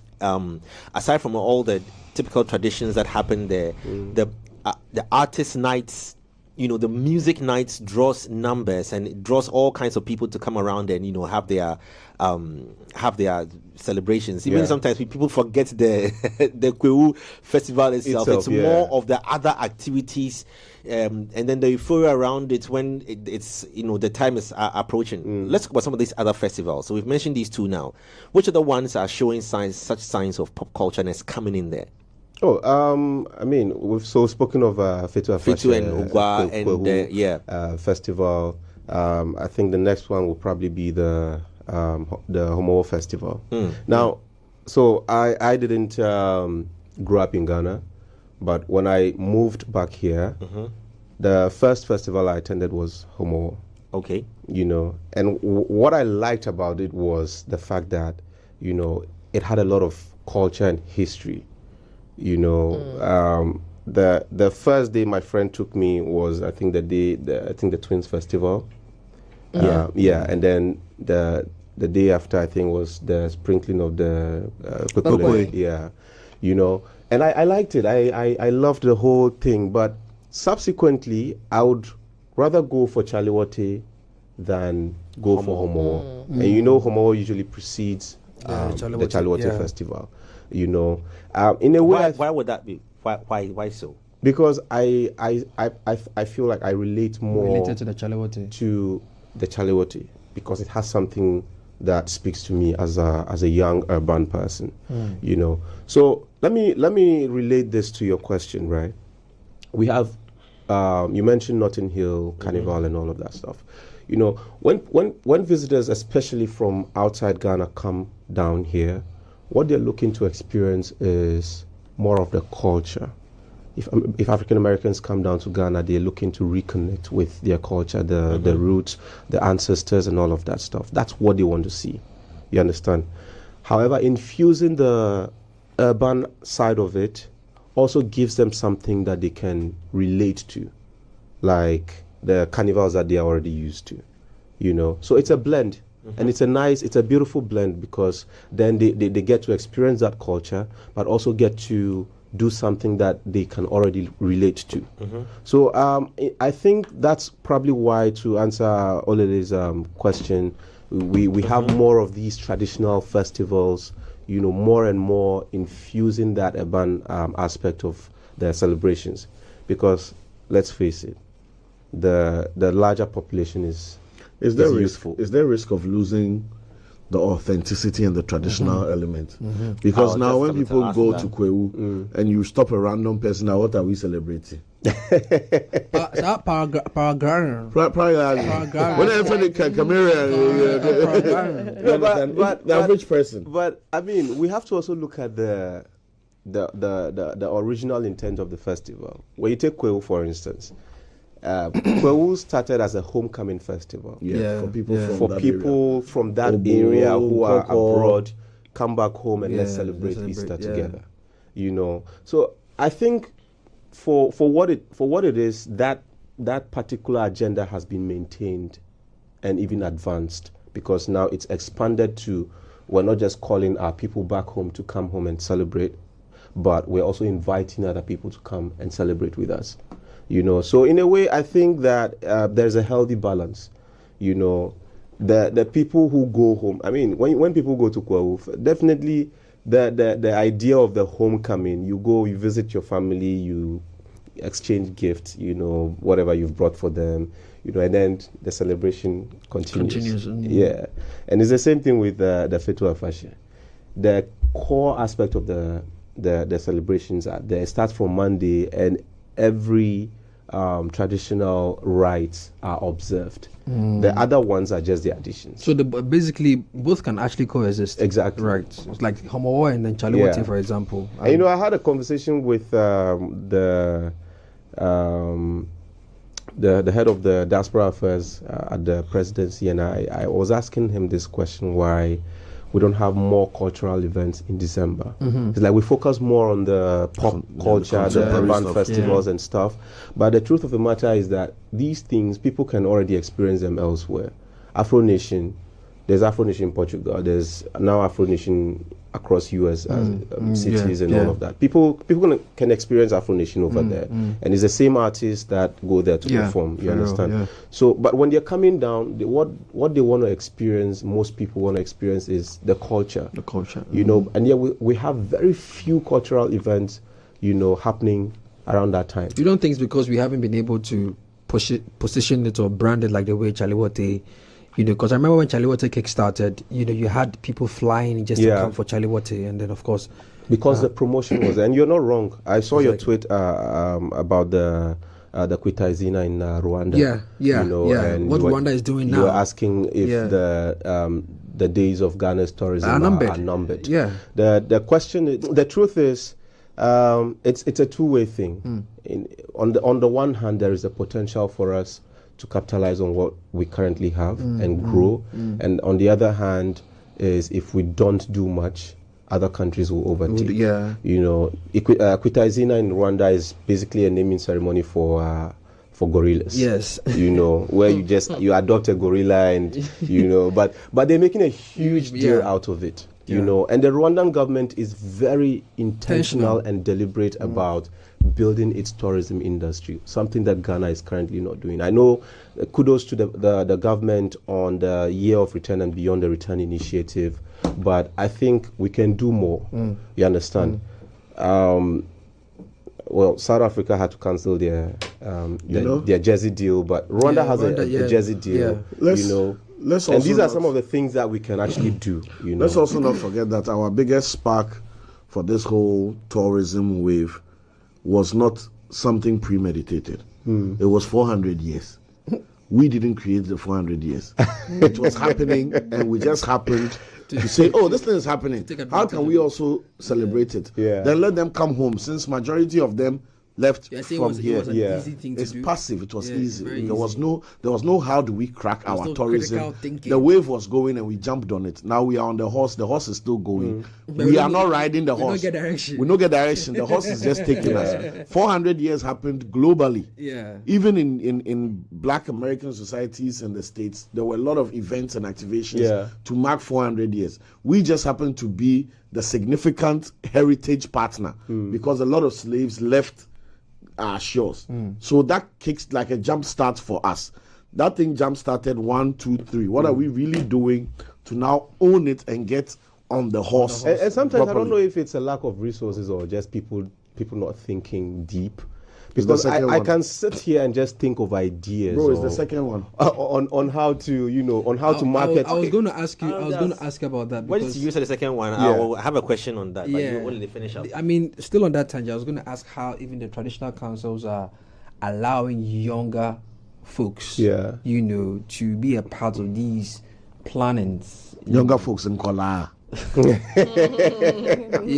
B: aside from all the typical traditions that happen there, the artist nights the music nights draws numbers, and it draws all kinds of people to come around and have their celebrations. Even sometimes people forget the the Kwewu festival itself. It's more of the other activities, and then the euphoria around it when it's the time is approaching. Let's talk about some of these other festivals. So we've mentioned these two now. Which are the ones are showing such signs of pop cultureness coming in there?
F: Oh, I mean, we've spoken of Fetu Afahye,
B: Fetu and Ugwa and
F: festival. I think the next one will probably be the Homo Festival. Now, so I didn't grow up in Ghana, but when I moved back here, the first festival I attended was Homo.
B: Okay.
F: And what I liked about it was the fact that it had a lot of culture and history. The first day my friend took me was, I think, the Twins Festival. And then the day after, I think, was the sprinkling of the Kwekwe. And I liked it. I loved the whole thing. But subsequently, I would rather go for Chaliwate than go for Homo. And Homo usually precedes the Chaliwate Festival. In a way,
B: why would that be? Why so?
F: Because I feel like I relate more
E: related to the
F: Chaliwate because it has something that speaks to me as a young urban person. So let me relate this to your question, right? We have you mentioned Notting Hill Carnival and all of that stuff. When visitors, especially from outside Ghana, come down here, what they're looking to experience is more of the culture. If African Americans come down to Ghana, they're looking to reconnect with their culture, the roots, the ancestors, and all of that stuff. That's what they want to see. You understand? However, infusing the urban side of it also gives them something that they can relate to, like the carnivals that they are already used to. So it's a blend. And it's a beautiful blend because then they get to experience that culture, but also get to do something that they can already relate to. So I think that's probably why, to answer Olede's question, we have more of these traditional festivals, more and more infusing that urban aspect of their celebrations. Because let's face it, the larger population is useful.
C: Is there risk of losing the authenticity and the traditional element? Because now when people go to Kwewu and you stop a random person, now what are we celebrating?
E: Paragraph.
C: When I enter the camera, the average person.
F: But I mean, we have to also look at the original intent of the festival. When you take Kwewu, for instance, Kwewu started as a homecoming festival.
C: For people
F: from that area who are abroad, come back home and let's celebrate Easter together. So I think for what it is, that particular agenda has been maintained and even advanced, because now it's expanded to, we're not just calling our people back home to come home and celebrate, but we're also inviting other people to come and celebrate with us. So in a way, I think that there's a healthy balance. The people who go home, I mean, when people go to Kwewu, definitely the idea of the homecoming, you go, you visit your family, you exchange gifts, whatever you've brought for them, and then the celebration continues. Yeah. And it's the same thing with the Fetu Afahye. The core aspect of the celebrations are there. It starts from Monday, and every traditional rites are observed. The other ones are just the additions.
E: So basically both can actually coexist.
F: Exactly.
E: Right. It's like Homo and then Chaliwate, for example.
F: And I had a conversation with the head of the diaspora affairs at the presidency, and I was asking him this question: why we don't have more cultural events in December? It's like we focus more on the pop culture, the urban festivals and stuff. But the truth of the matter is that these things, people can already experience them elsewhere. Afro Nation, There's Afro Nation in Portugal. There's now Afro Nation across US cities and all of that. People can experience Afro Nation over there, and it's the same artists that go there to perform. You understand? So, but when they're coming down, what they want to experience, most people want to experience is the culture.
E: The culture,
F: you know, and yet we have very few cultural events, you know, happening around that time.
E: You don't think it's because we haven't been able to position it or brand it like the way Charlie Watte. You know, because I remember when Charlie Watte kick-started, you know, you had people flying just to come for Charlie Watte, and then of course,
F: because the promotion was there, and you're not wrong. I saw your tweet about the Kwitazina in Rwanda. You know, and
E: what Rwanda is doing now.
F: You were asking if the days of Ghana's tourism are numbered. The question is, the truth is, it's a two-way thing. On the one hand, there is a potential for us to capitalize on what we currently have and grow, and on the other hand is if we don't do much, other countries will overtake. You know, Kwitazina in Rwanda is basically a naming ceremony for gorillas. You know, where you adopt a gorilla and you know, but they're making a huge deal out of it. You know, and the Rwandan government is very intentional and deliberate about building its tourism industry, something that Ghana is currently not doing. I know, kudos to the government on the Year of Return and Beyond the Return initiative, but I think we can do more. You understand? Well, South Africa had to cancel their Jersey deal, but Rwanda has a Jersey deal. You know. And these are some of the things that we can actually do. You know?
C: Let's also not forget that our biggest spark for this whole tourism wave was not something premeditated. It was 400 years. We didn't create the 400 years. It was happening, and we just happened to say, oh, this thing is happening. How can we also celebrate it? Then let them come home, since majority of them left from here.
E: It was an easy thing to
C: it's
E: do.
C: passive. It was easy.
E: There
C: was no how do we crack our
E: no
C: tourism.
E: thinking.
C: The wave was going and we jumped on it. Now we are on the horse. The horse is still going. We are not riding the horse.
E: We don't get direction.
C: We don't get direction. The horse is just taking us. 400 years happened globally. Even in Black American societies in the States, there were a lot of events and activations to mark 400 years. We just happened to be the significant heritage partner because a lot of slaves left our shores. So that kicks like a jump start for us. That thing jump started 1, 2, 3. What are we really doing to now own it and get on the horse?
F: And sometimes
C: properly?
F: I don't know if it's a lack of resources or just people not thinking deep. Because I can sit here and just think of ideas.
C: Bro, it's the second one.
F: On how to market.
E: I was going to ask you. I was going to ask about that.
B: What did you say the second one? I will have a question on that. But you only finish up.
E: I mean, still on that tangent, I was going to ask how even the traditional councils are allowing younger folks, you know, to be a part of these plannings.
C: Younger folks in Kola.
E: You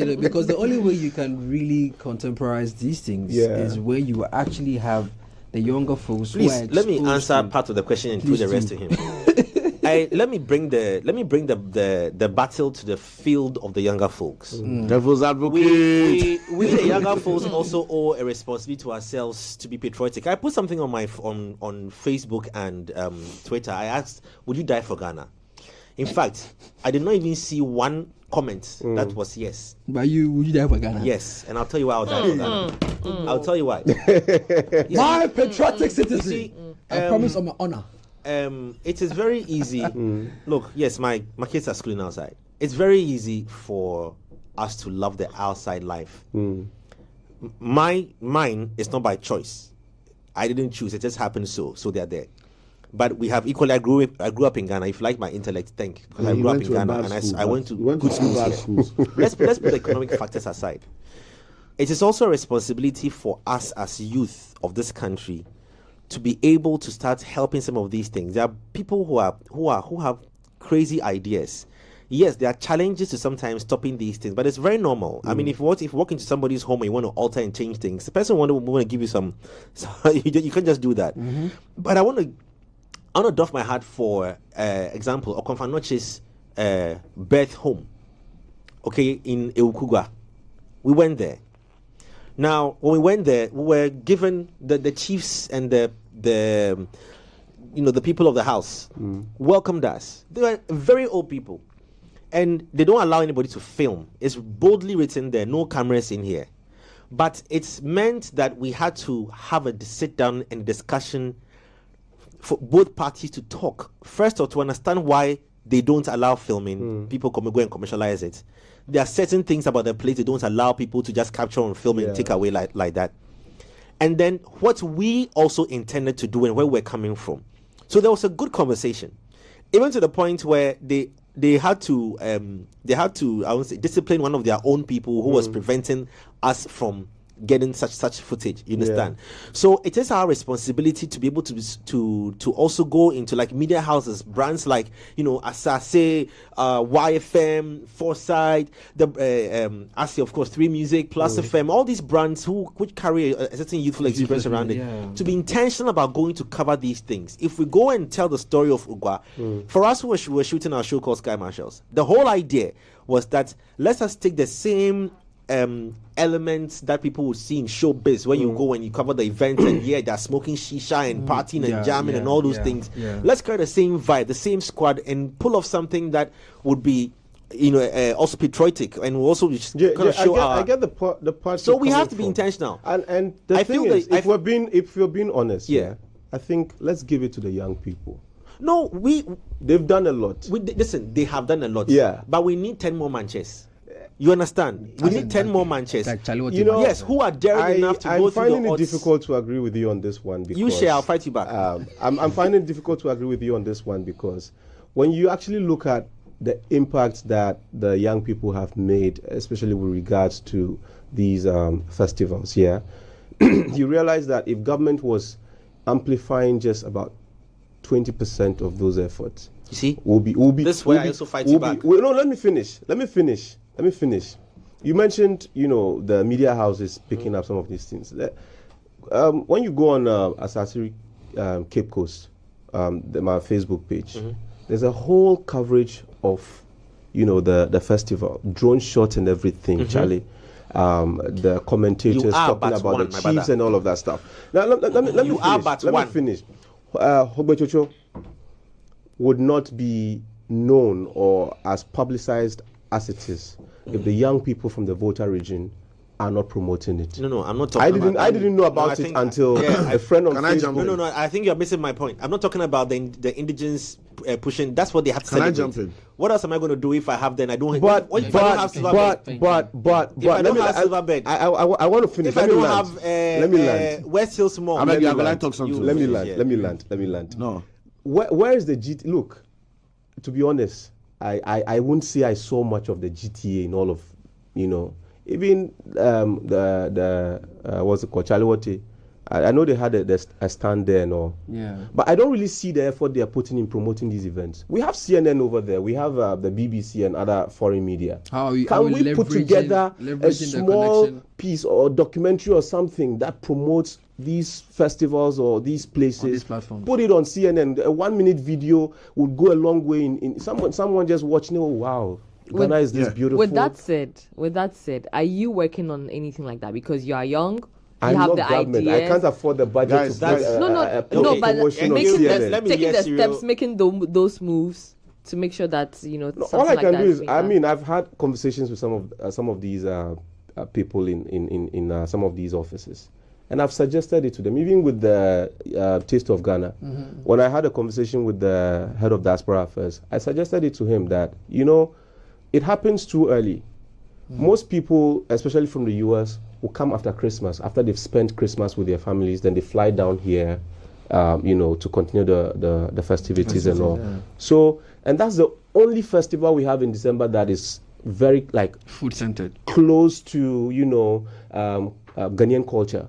E: know, because the only way you can really contemporize these things is when you actually have the younger folks.
B: Please let me answer part of the question and throw the rest to him. Let me bring the battle to the field of the younger folks.
C: Devil's advocate.
B: We the younger folks also owe a responsibility to ourselves to be patriotic. I put something on my on Facebook and Twitter. I asked, "Would you die for Ghana?" In fact, I did not even see one comment that was yes.
E: But would you die for Ghana?
B: Yes, and I'll tell you why I'll die for Ghana. I'll tell you why.
E: My patriotic citizen. See, I promise on my honor.
B: It is very easy. Look, yes, my kids are schooling outside. It's very easy for us to love the outside life. Mine is not by choice. I didn't choose. It just happened so they are there. But we have equally. I grew up in Ghana. If you like my intellect, thank you. Because I grew up in Ghana and I went to good schools. Let's put the economic factors aside. It is also a responsibility for us as youth of this country to be able to start helping some of these things. There are people who have crazy ideas. Yes, there are challenges to sometimes stopping these things, but it's very normal. I mean, if you walk into somebody's home and you want to alter and change things, the person want to give you some. You can't just do that. But I want to doff my hat for example, Okonfa-Noche's birth home, okay, in Eukugwa. We went there. Now, when we went there, we were given the chiefs and the the people of the house welcomed us. They were very old people. And they don't allow anybody to film. It's boldly written there, no cameras in here. But it's meant that we had to have a sit down and discussion for both parties to talk. First, or to understand why they don't allow filming. People come and go and commercialize it. There are certain things about the place they don't allow people to just capture and film and take away like that. And then what we also intended to do and where we're coming from. So there was a good conversation, even to the point where they had to I would say discipline one of their own people who was preventing us from getting such footage. You understand? So it is our responsibility to be able to also go into like media houses, brands like Asase, YFM, Foresight, the ASI, of course, 3 Music, Plus FM, all these brands which carry a certain youthful experience around it, to be intentional about going to cover these things. If we go and tell the story of Ugwa, for us who were shooting our show called Sky Marshals, the whole idea was that let us take the same elements that people would see in showbiz when you go and you cover the event and they're smoking shisha and partying and jamming and all those things. Let's create the same vibe, the same squad, and pull off something that would be also patriotic and will also kind of show
F: I get the part.
B: So we have to be intentional.
F: And the thing is, if we're being honest, I think let's give it to the young people.
B: No,
F: they've done a lot.
B: Listen, they have done a lot.
F: Yeah,
B: but we need 10 more manches. You understand? We need 10 more manches.
E: Like
B: yes, who are daring enough to go through the odds.
F: I'm finding it difficult to agree with you on this one because
B: you share, I'll fight you back.
F: I'm finding it difficult to agree with you on this one because when you actually look at the impact that the young people have made, especially with regards to these festivals, you realize that if government was amplifying just about 20% of those efforts,
B: you see,
F: will be.
B: This is where I also fight you back.
F: No, let me finish. You mentioned, the media houses picking up some of these things. When you go on Asasiri Cape Coast, my Facebook page, there's a whole coverage of, the festival, drone shots and everything, Charlie. The commentators talking about the chiefs and all of that stuff. Now, let me finish. Hobechocho would not be known or as publicized as it is if the young people from the Volta region are not promoting it.
B: No, I'm not talking about
F: I didn't know about it until a friend on Facebook.
B: No, I think you're missing my point. I'm not talking about the indigenous pushing. That's what they have to celebrate.
C: Can I jump in?
B: What else am I going to do if I have then? I don't.
F: But
B: if I don't have silver bed,
F: I want to finish.
B: If I don't have let me land. West Hills Mall.
C: Let me land. No.
F: Where is the GT? Look, to be honest, I wouldn't say I saw much of the GTA in all of, even the what's it called, Chaliwati. I know they had a stand there and all.
E: Yeah.
F: But I don't really see the effort they are putting in promoting these events. We have CNN over there. We have the BBC and other foreign media.
E: Can
F: we put together a small piece or documentary or something that promotes these festivals or these places? Put it on CNN. A 1-minute video would go a long way in someone just watching. Oh wow. Ghana is this beautiful.
D: With that said, are you working on anything like that? Because you are young.
F: I love government. I can't afford the budget to
D: but taking the steps, making those moves to make sure that
F: all I can do is, I've had conversations with some of these people in some of these offices, and I've suggested it to them, even with the Taste of Ghana. When I had a conversation with the head of diaspora affairs, I suggested it to him that it happens too early. Most people, especially from the US, will come after Christmas, after they've spent Christmas with their families, then they fly down here, to continue the festivities and all. Yeah. So, and that's the only festival we have in December that is very
E: food-centered,
F: close to Ghanaian culture,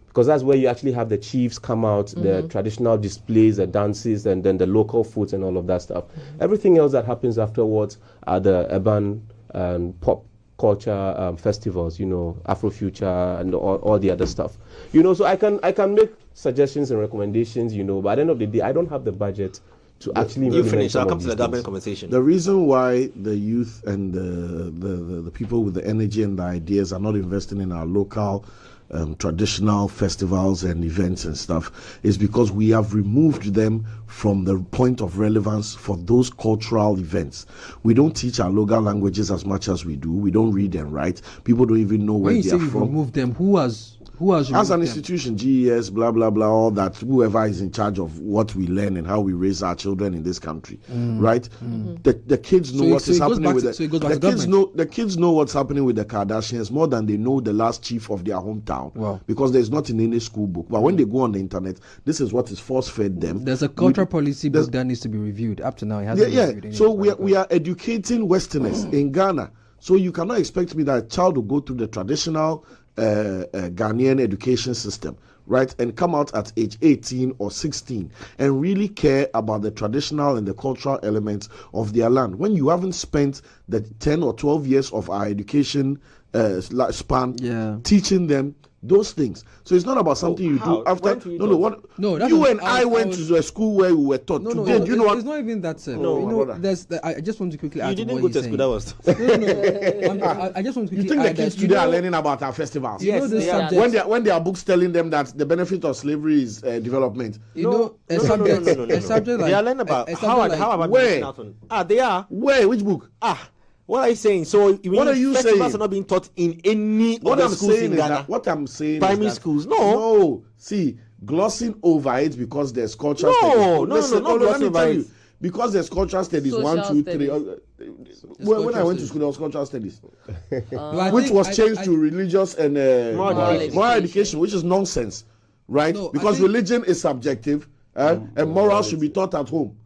F: because that's where you actually have the chiefs come out, the traditional displays, the dances, and then the local foods and all of that stuff. Everything else that happens afterwards are the urban and pop culture festivals, Afrofuture and all the other stuff. So I can make suggestions and recommendations, but at the end of the day, I don't have the budget to actually
B: you finish. I'll come to the government conversation.
C: The reason why the youth and the people with the energy and the ideas are not investing in our local traditional festivals and events and stuff is because we have removed them from the point of relevance for those cultural events. We don't teach our local languages as much as we do. We don't read and write. People don't even know where
E: When you
C: they
E: say
C: are
E: you
C: from.
E: remove them, who has
C: As
E: removed
C: an
E: them?
C: institution, GES, blah, blah, blah, all that, whoever is in charge of what we learn and how we raise our children in this country, right? The kids know what is happening with the kids know what's happening with the Kardashians more than they know the last chief of their hometown.
E: Wow.
C: Because there's not in any school book. But when they go on the internet, this is what is force-fed them.
E: There's a cultural policy book that needs to be reviewed. Up to now, it hasn't been reviewed.
C: So we are educating Westerners in Ghana. So you cannot expect me that a child will go through the traditional Ghanaian education system, right, and come out at age 18 or 16 and really care about the traditional and the cultural elements of their land when you haven't spent the 10 or 12 years of our education span teaching them those things. So it's not about something you do after. You and I went to a school where we were taught.
E: No,
C: you know what?
E: It's not even that. I just want to quickly add.
B: You didn't go to school. That was.
E: I just want to quickly
C: You think
E: add
C: the kids today are learning about our festivals?
E: Yes, this subject.
C: When there are books telling them that the benefit of slavery is development.
E: A subject like
B: they are learning about how about
C: where?
B: They are.
C: Where? Which book?
B: What are you saying? So
C: what are you
B: festivals
C: saying?
B: are not being taught in any
C: What
B: of the
C: I'm
B: schools
C: saying
B: in
C: is
B: Ghana?
C: that what I'm saying
B: Primary
C: is that,
B: schools?
C: No. See, glossing over it because there's cultural studies.
B: No,
C: Let me tell you. Because there's cultural studies,
D: Social
C: 1, 2, 3. When I went to school, there was cultural studies, which was changed to religious and moral education, which is nonsense, right? Because religion is subjective, and morals should be taught at home,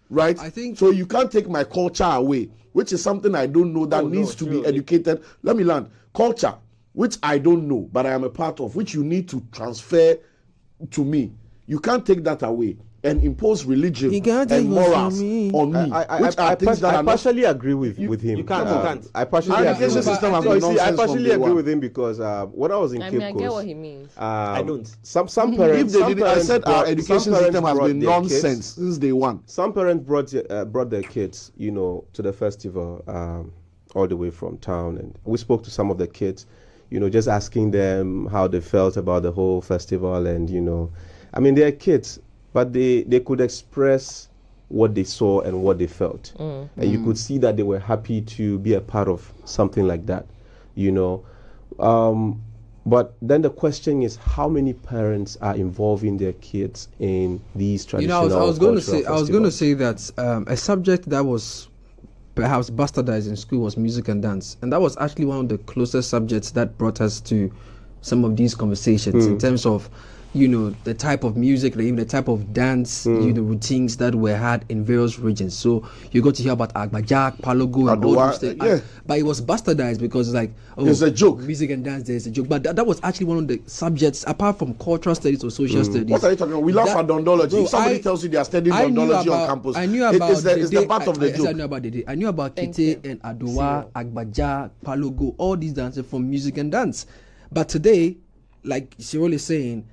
C: right?
E: I think
C: so. You can't take my culture away, which is something I don't know that needs to be educated. Let me learn culture, which I don't know, but I am a part of, which you need to transfer to me. You can't take that away and impose religion and morals on me.
F: I partially agree with him.
B: You can't.
F: I partially agree. I partially agree with him because when I was in Cape Coast,
D: I get what he means.
B: I don't.
F: Some parents.
C: I said our education system has been nonsense since day one.
F: Some parents brought their kids, to the festival all the way from town, and we spoke to some of the kids, just asking them how they felt about the whole festival, and they're kids. But they could express what they saw and what they felt. And you could see that they were happy to be a part of something like that, But then the question is, how many parents are involving their kids in these traditional
E: I was going to
F: festivals?
E: say that a subject that was perhaps bastardized in school was music and dance. And that was actually one of the closest subjects that brought us to some of these conversations in terms of the type of music, even the type of dance, routines that were had in various regions. So you got to hear about Agbajak, Palogo, and all those things. But it was bastardized because
C: it's a joke.
E: Music and dance, there's a joke. But that was actually one of the subjects, apart from cultural studies or social studies.
C: What are you talking about? We laugh at dondology. If somebody tells you they are studying dondology on campus,
E: I knew about
C: it's the part of the joke.
E: I knew about the day. I knew about Kete and Adowa, Agbajak, Palogo, all these dances from music and dance. But today, like Cyril is saying,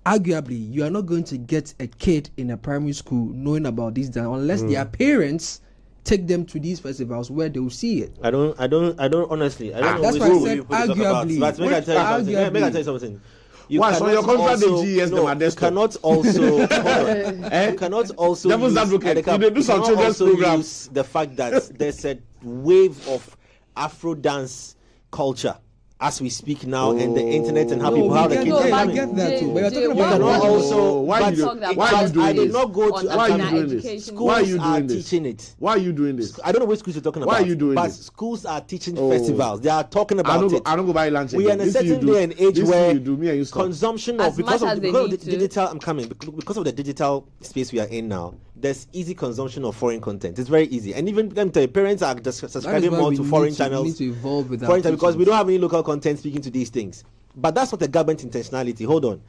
E: arguably, you are not going to get a kid in a primary school knowing about this dance unless their parents take them to these festivals where they will see it.
B: I don't honestly. I don't know.
E: That's why I said arguably.
B: But make I tell you something.
C: Why? So your contract the GS them are desktop.
B: Cannot also. You cannot also.
C: Devil's advocate. They do some children's programs.
B: The fact that there's a wave of Afro dance culture as we speak now, and the internet and how people how the kids.
E: I get that too. But you're talking about
C: why are you doing this?
B: I did not go to.
C: Why are you doing this?
B: Schools are teaching it.
C: Why are you doing this?
B: I don't know which schools you're talking about.
C: Why are you doing
B: but
C: this?
B: But schools are teaching festivals. They are talking about it.
C: I don't go buy lunch.
B: We are in a certain day and age where consumption of
D: because of
B: the digital. I'm coming because of the digital space we are in now. There's easy consumption of foreign content. It's very easy, and even let me tell you, parents are just subscribing more to foreign channels.
E: We need to evolve with
B: foreign because we don't have any local content speaking to these things. But that's not the government intentionality. Hold on,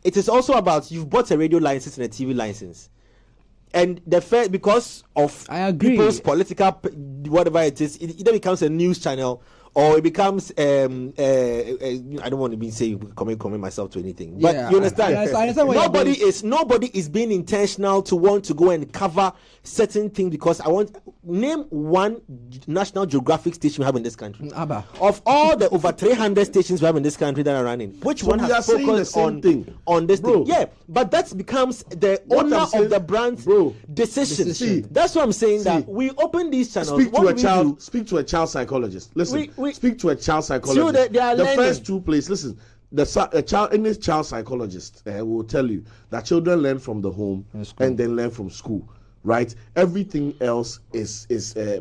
B: it is also about you've bought a radio license and a TV license, and the fair because of
E: I agree.
B: people's political whatever it is, it either becomes a news channel or it becomes I don't want to be saying commit myself to anything, but
E: Yeah,
B: you understand?
E: I understand what you're
B: nobody is being intentional to want to go and cover certain things because name one National Geographic station we have in this country.
E: Abba.
B: Of all the over 300 stations we have in this country that are running, which one
C: we are
B: has
C: saying the
B: focused
C: same thing.
B: on this
C: Bro.
B: thing? Yeah, but that becomes the
C: What
B: owner
C: I'm saying-
B: of the brand's
C: Bro,
B: decision.
C: see,
B: That's what I'm saying. That
C: see,
B: we open these channels.
C: Speak
B: what
C: to a
B: do we
C: child.
B: do?
C: Speak to a child psychologist. Listen.
B: We-
C: speak to a child psychologist.
B: they are
C: the
B: learning.
C: first two places. Listen. Any child psychologist will tell you that children learn from the home and then learn from school. Right. Everything else is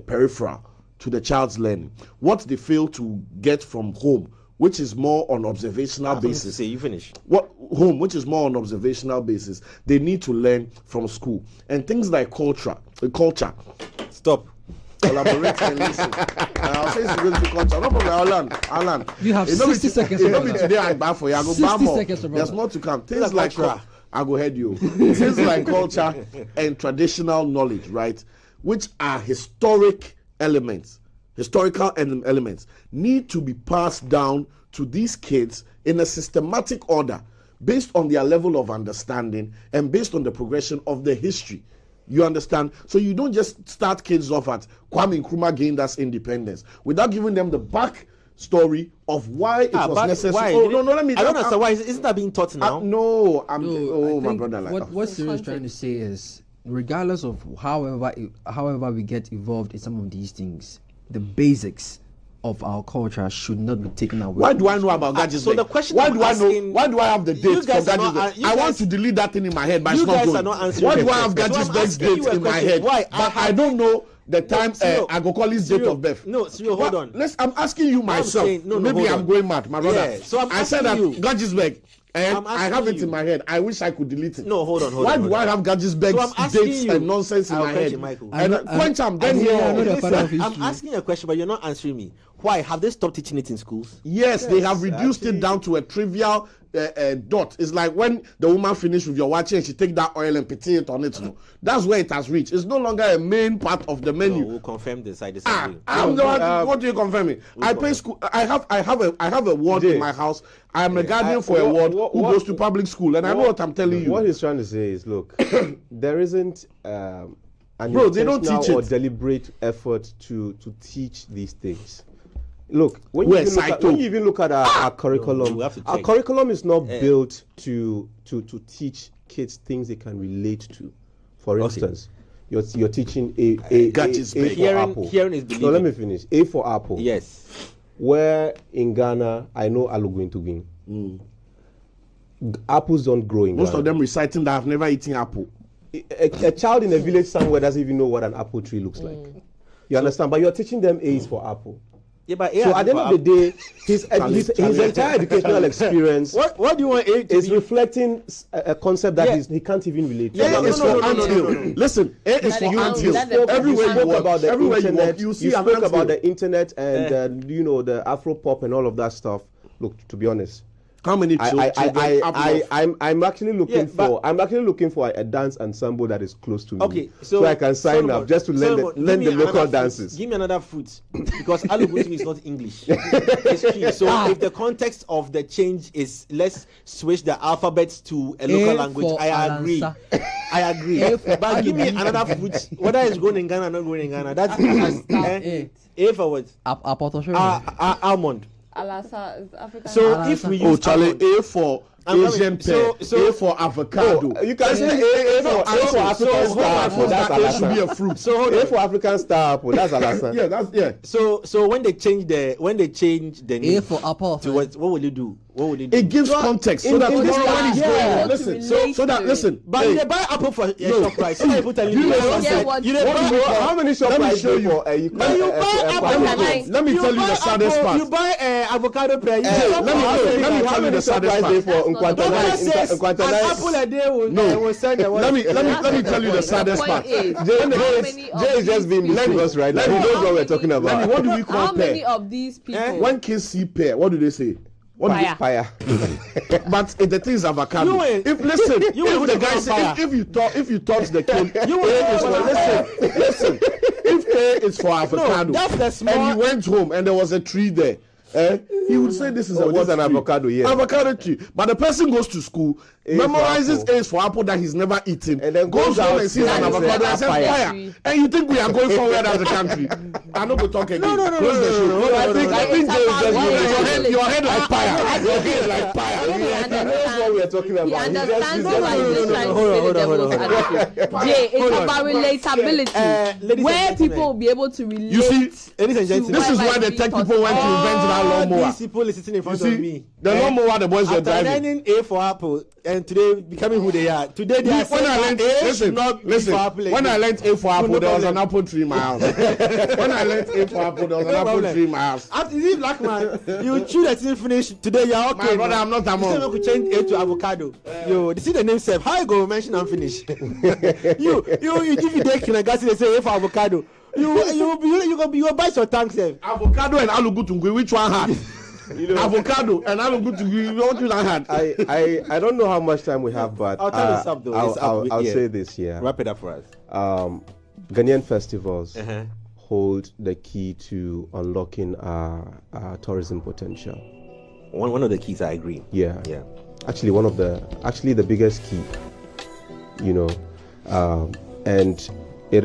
C: peripheral to the child's learning. What they fail to get from home, which is more on observational basis.
B: Say you finish.
C: What home, which is more on observational basis, they need to learn from school. And things like culture.
B: Stop.
C: Collaborate and listen. I'll say it's going to culture. No problem. I'll learn.
E: You have
C: It no be
E: 60 seconds,
C: It don't be
E: brother.
C: today I buy for you. I go
E: 60
C: buy more.
E: seconds, brother.
C: There's more to come. Things
B: Like
C: like
B: culture.
C: I go head you. Things like culture and traditional knowledge, right? Which are historical elements, need to be passed down to these kids in a systematic order based on their level of understanding and based on the progression of the history. You understand? So you don't just start kids off at Kwame Nkrumah gained us independence without giving them the back story of why it was necessary.
B: Why?
C: Oh, no, let me.
B: I don't understand why. Isn't that being taught now?
C: No,
E: I
C: my
E: think
C: brother.
E: What Cyril is trying to say is, regardless of however we get involved in some of these things, the basics of our culture should not be taken away.
C: Why do I know about Gadget's
B: so
C: Beg?
B: the question
C: Why
B: I'm
C: do I know?
B: asking-
C: Why do I have the
B: You
C: dates for
B: guys are
C: Gadget's
B: not-
C: Beg?
B: you
C: I want
B: guys-
C: to delete that thing in my head, but
B: You
C: it's not
B: guys
C: going.
B: are not answering
C: Why
B: the
C: do I have
B: question. So
C: Gadget's
B: I'm
C: Beg's
B: asking you
C: date
B: a
C: in my
B: question.
C: head?
B: Why?
C: But I don't know the time
B: Cyril,
C: I go call his date
B: Cyril,
C: of birth.
B: no, Cyril, hold on.
C: I'm asking you myself.
B: saying- no,
C: Maybe
B: hold
C: I'm
B: on.
C: going mad, my brother.
B: Yeah, so I'm
C: I said that
B: asking you.
C: Gadget's Beg, and
B: I'm
C: I have
B: asking
C: it
B: you.
C: in my head. I wish I could delete it.
B: No, hold on.
C: Why do I have Gadget's Beg's
B: So I'm asking
C: dates
B: you.
C: and nonsense in
B: I'll
C: my
B: catch
C: head?
B: you, Michael.
C: And quench am, then
E: I know
C: here.
E: the father of
B: I'm
E: history.
B: asking a question, but you're not answering me. Why have they stopped teaching it in schools?
C: Yes, they have reduced it down to a trivial dot. It's like when the woman finished with your watching and she take that oil and put it on it. No? That's where it has reached. It's no longer a main part of the
B: No,
C: menu.
B: we'll confirm this. I disagree.
C: What do you confirm me? I pay school. I have a ward in my house. I am a guardian for a ward who goes to public school, and I know what I'm telling you.
F: What he's trying to say is, look, there isn't an
C: Bro, they don't
F: intentional
C: teach
F: or
C: it.
F: deliberate effort to teach these things. Look, when
C: Where,
F: you even look at our curriculum,
B: we have to
F: our
B: check.
F: curriculum is not built to teach kids things they can relate to. For instance, you're teaching a
C: Gadget's
F: for
C: Beg.
F: apple.
B: Hearing is
F: No, let me
B: believing.
F: finish. A for apple.
B: Yes.
F: Where in Ghana, I know Aluguintugin. Apples don't grow in
C: Most
F: Ghana.
C: of them reciting that I've never eaten apple.
F: A child in a village somewhere doesn't even know what an apple tree looks like. You understand? But you're teaching them A is for apple.
B: Yeah, but
F: So at the end of the day, his entire educational experience
B: what do you want A to
F: is
B: be?
F: reflecting a concept that
B: Yeah.
F: he can't even relate to.
B: Yeah,
C: A
B: no,
C: is
B: no,
C: for
B: no, no,
C: anthill.
B: no, no, no.
C: Listen, A is
D: That
C: for
D: is-
C: anthill.
D: that is-
C: Everywhere you
F: spoke
C: walk,
F: about the
C: everywhere you
F: internet.
C: walk, you see
F: you
C: an
F: spoke about
C: anthill.
F: the internet and the Afro pop and all of that stuff. Look, to be honest,
C: How many children?
F: I'm actually looking
B: Yeah, but-
F: for a dance ensemble that is close to me.
B: Okay, so
F: I can sign
B: Solomon,
F: up just to learn
B: Solomon,
F: learn
B: give
F: the
B: me
F: local
B: another
F: dances.
B: Fruit. Give me another fruit because Alugutu is not English. History. So if the context of the change is let's switch the alphabets to a local language,
E: for
B: I agree.
E: Alansa.
B: I agree.
E: A for
B: But give me
E: Alugutu.
B: another fruit, whether it's grown in Ghana or not grown in Ghana. That's
E: A.
B: A for what? Almond.
D: Alasa is African.
B: So
E: Alansa.
B: if we use
C: Oh, Charlie,
B: almond,
C: A for
B: I'm
C: Asian
B: coming.
C: pear,
B: So-
C: A for avocado.
F: You can say A for African star apple. That's
C: A should be
F: Alasan.
C: a fruit.
B: so hold
F: A
B: on.
F: for African star apple. That's Alasan.
C: Yeah.
B: So when they change the
E: A
B: name
E: for apple.
B: to what will you do? What would you do?
C: It gives context so that
F: in this
C: tomorrow when
F: class,
C: it's
F: yeah.
C: going on,
D: To
C: listen.
D: relate
C: So that
D: to
C: listen.
B: But
C: hey,
B: they buy apple for a shop price. Some people telling you
C: know
B: that's
C: something?
B: nonsense.
D: What-
B: You dey
D: what
B: buy
C: do you
B: apple-
F: How many shop
C: Let me
F: price
C: show
F: pay
C: you.
F: for
B: But you buy apple.
C: Let me
B: You
C: tell you
B: buy
C: the saddest
B: apple,
C: part.
B: You buy avocado pear. You
C: Hey,
B: chop
C: let me
B: apple.
C: tell you the saddest
F: shop price
C: part.
F: pay for
D: That's not the
B: Government says an
F: Nkwantana?
B: apple a day will send the
C: Let me tell you the saddest
D: Point
C: part.
D: is, how many of
F: Jay is just
D: these
F: being
D: people-
F: mischievous right now.
C: let
F: He
C: me-
F: knows what we're talking
C: Let me,
F: about.
C: what do we
D: How
C: call
D: many
C: pear?
D: of these people?
C: When kids see pear, what do they say? What do they-
D: Fire.
F: Fire.
C: But the thing is avocado.
B: You ain't-
C: If listen,
B: you ain't
C: if the
B: put
C: guy
B: it on
C: say,
B: fire.
C: if you touch the kid,
B: You
C: A
B: ain't
C: is
B: put it
C: for
B: on fire.
C: listen. If A is for avocado.
B: that's the small.
C: And he went home and there was a tree there. He would say this is
F: this is an
C: tree?
F: avocado, yeah.
C: Avocado tree. But the person goes to school, memorizes A's for apple that he's never eaten,
F: and then
C: goes home and sees an avocado and says
F: papaya.
C: fire. And you think we are going forward as a country? I'm not going to talk again. No. Close the show. I think your head like fire. Your head like fire.
F: That's what we are talking about.
D: He understands why he's trying to say the devil's advocate. Jay, it's about relatability. Where people will be able to relate.
C: You see,
B: Ladies and gentlemen,
C: this is why the tech people went to invent that lawnmower.
B: These people is sitting in front of me.
C: The lawnmower the boys were
B: After
C: driving.
B: learning A for Apple and today becoming who they are. Today they are
C: When I learned, listen, when I learned A for apple, there was an apple tree in my house. When I learned A for apple, there was an apple tree in my house.
B: After this black man, you chew that thing finish today. You are okay.
C: My brother, I'm not
B: You say we could change A to avocado. Yo, you see the name self. How you go mention and finish? you give you the kinagasi, they say A for avocado. You go bite your tongue, self.
C: Avocado and alugutungu, which one had? Avocado and alugutungu, what you had?
F: I don't know how much time we have, but
B: I'll tell this up though.
F: I'll say this here.
B: Wrap it up for us.
F: Ghanaian festivals hold the key to unlocking our tourism potential.
B: One of the keys, I agree.
F: Yeah. Actually, the biggest key. And it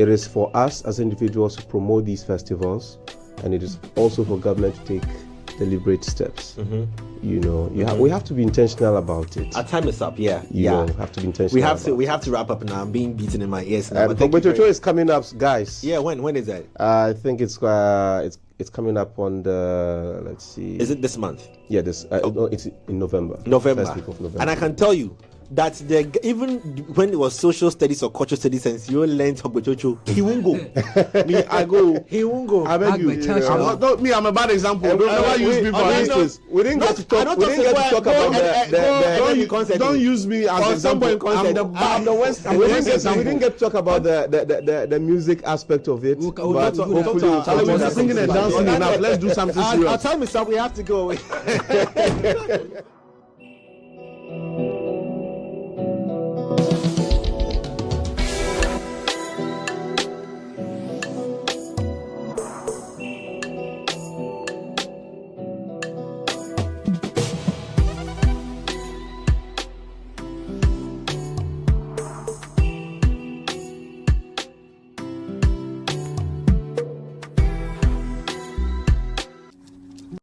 F: is for us as individuals to promote these festivals, and it is also for government to take deliberate steps. We have to be intentional about it.
B: Our time is up. Have
F: to be intentional.
B: We have to wrap up now. I'm being beaten in my ears.
F: And Fogochocho is coming up, guys.
B: Yeah, when is that?
F: I think it's coming up on the, let's see.
B: Is it this month?
F: Yeah, it's in November. First week of November.
B: And I can tell you that even when it was social studies or cultural studies and you learned Fogochocho, he won't go.
C: Me, I go.
B: He won't go.
C: I beg you. I'm a bad example. Don't never use me for instance.
F: We didn't get to talk about the
C: Don't use me as an example. I'm the West.
F: We didn't get to talk about the music aspect of it. But hopefully
C: we're singing and dancing enough. Let's do something serious.
B: Our time is up. We have to go.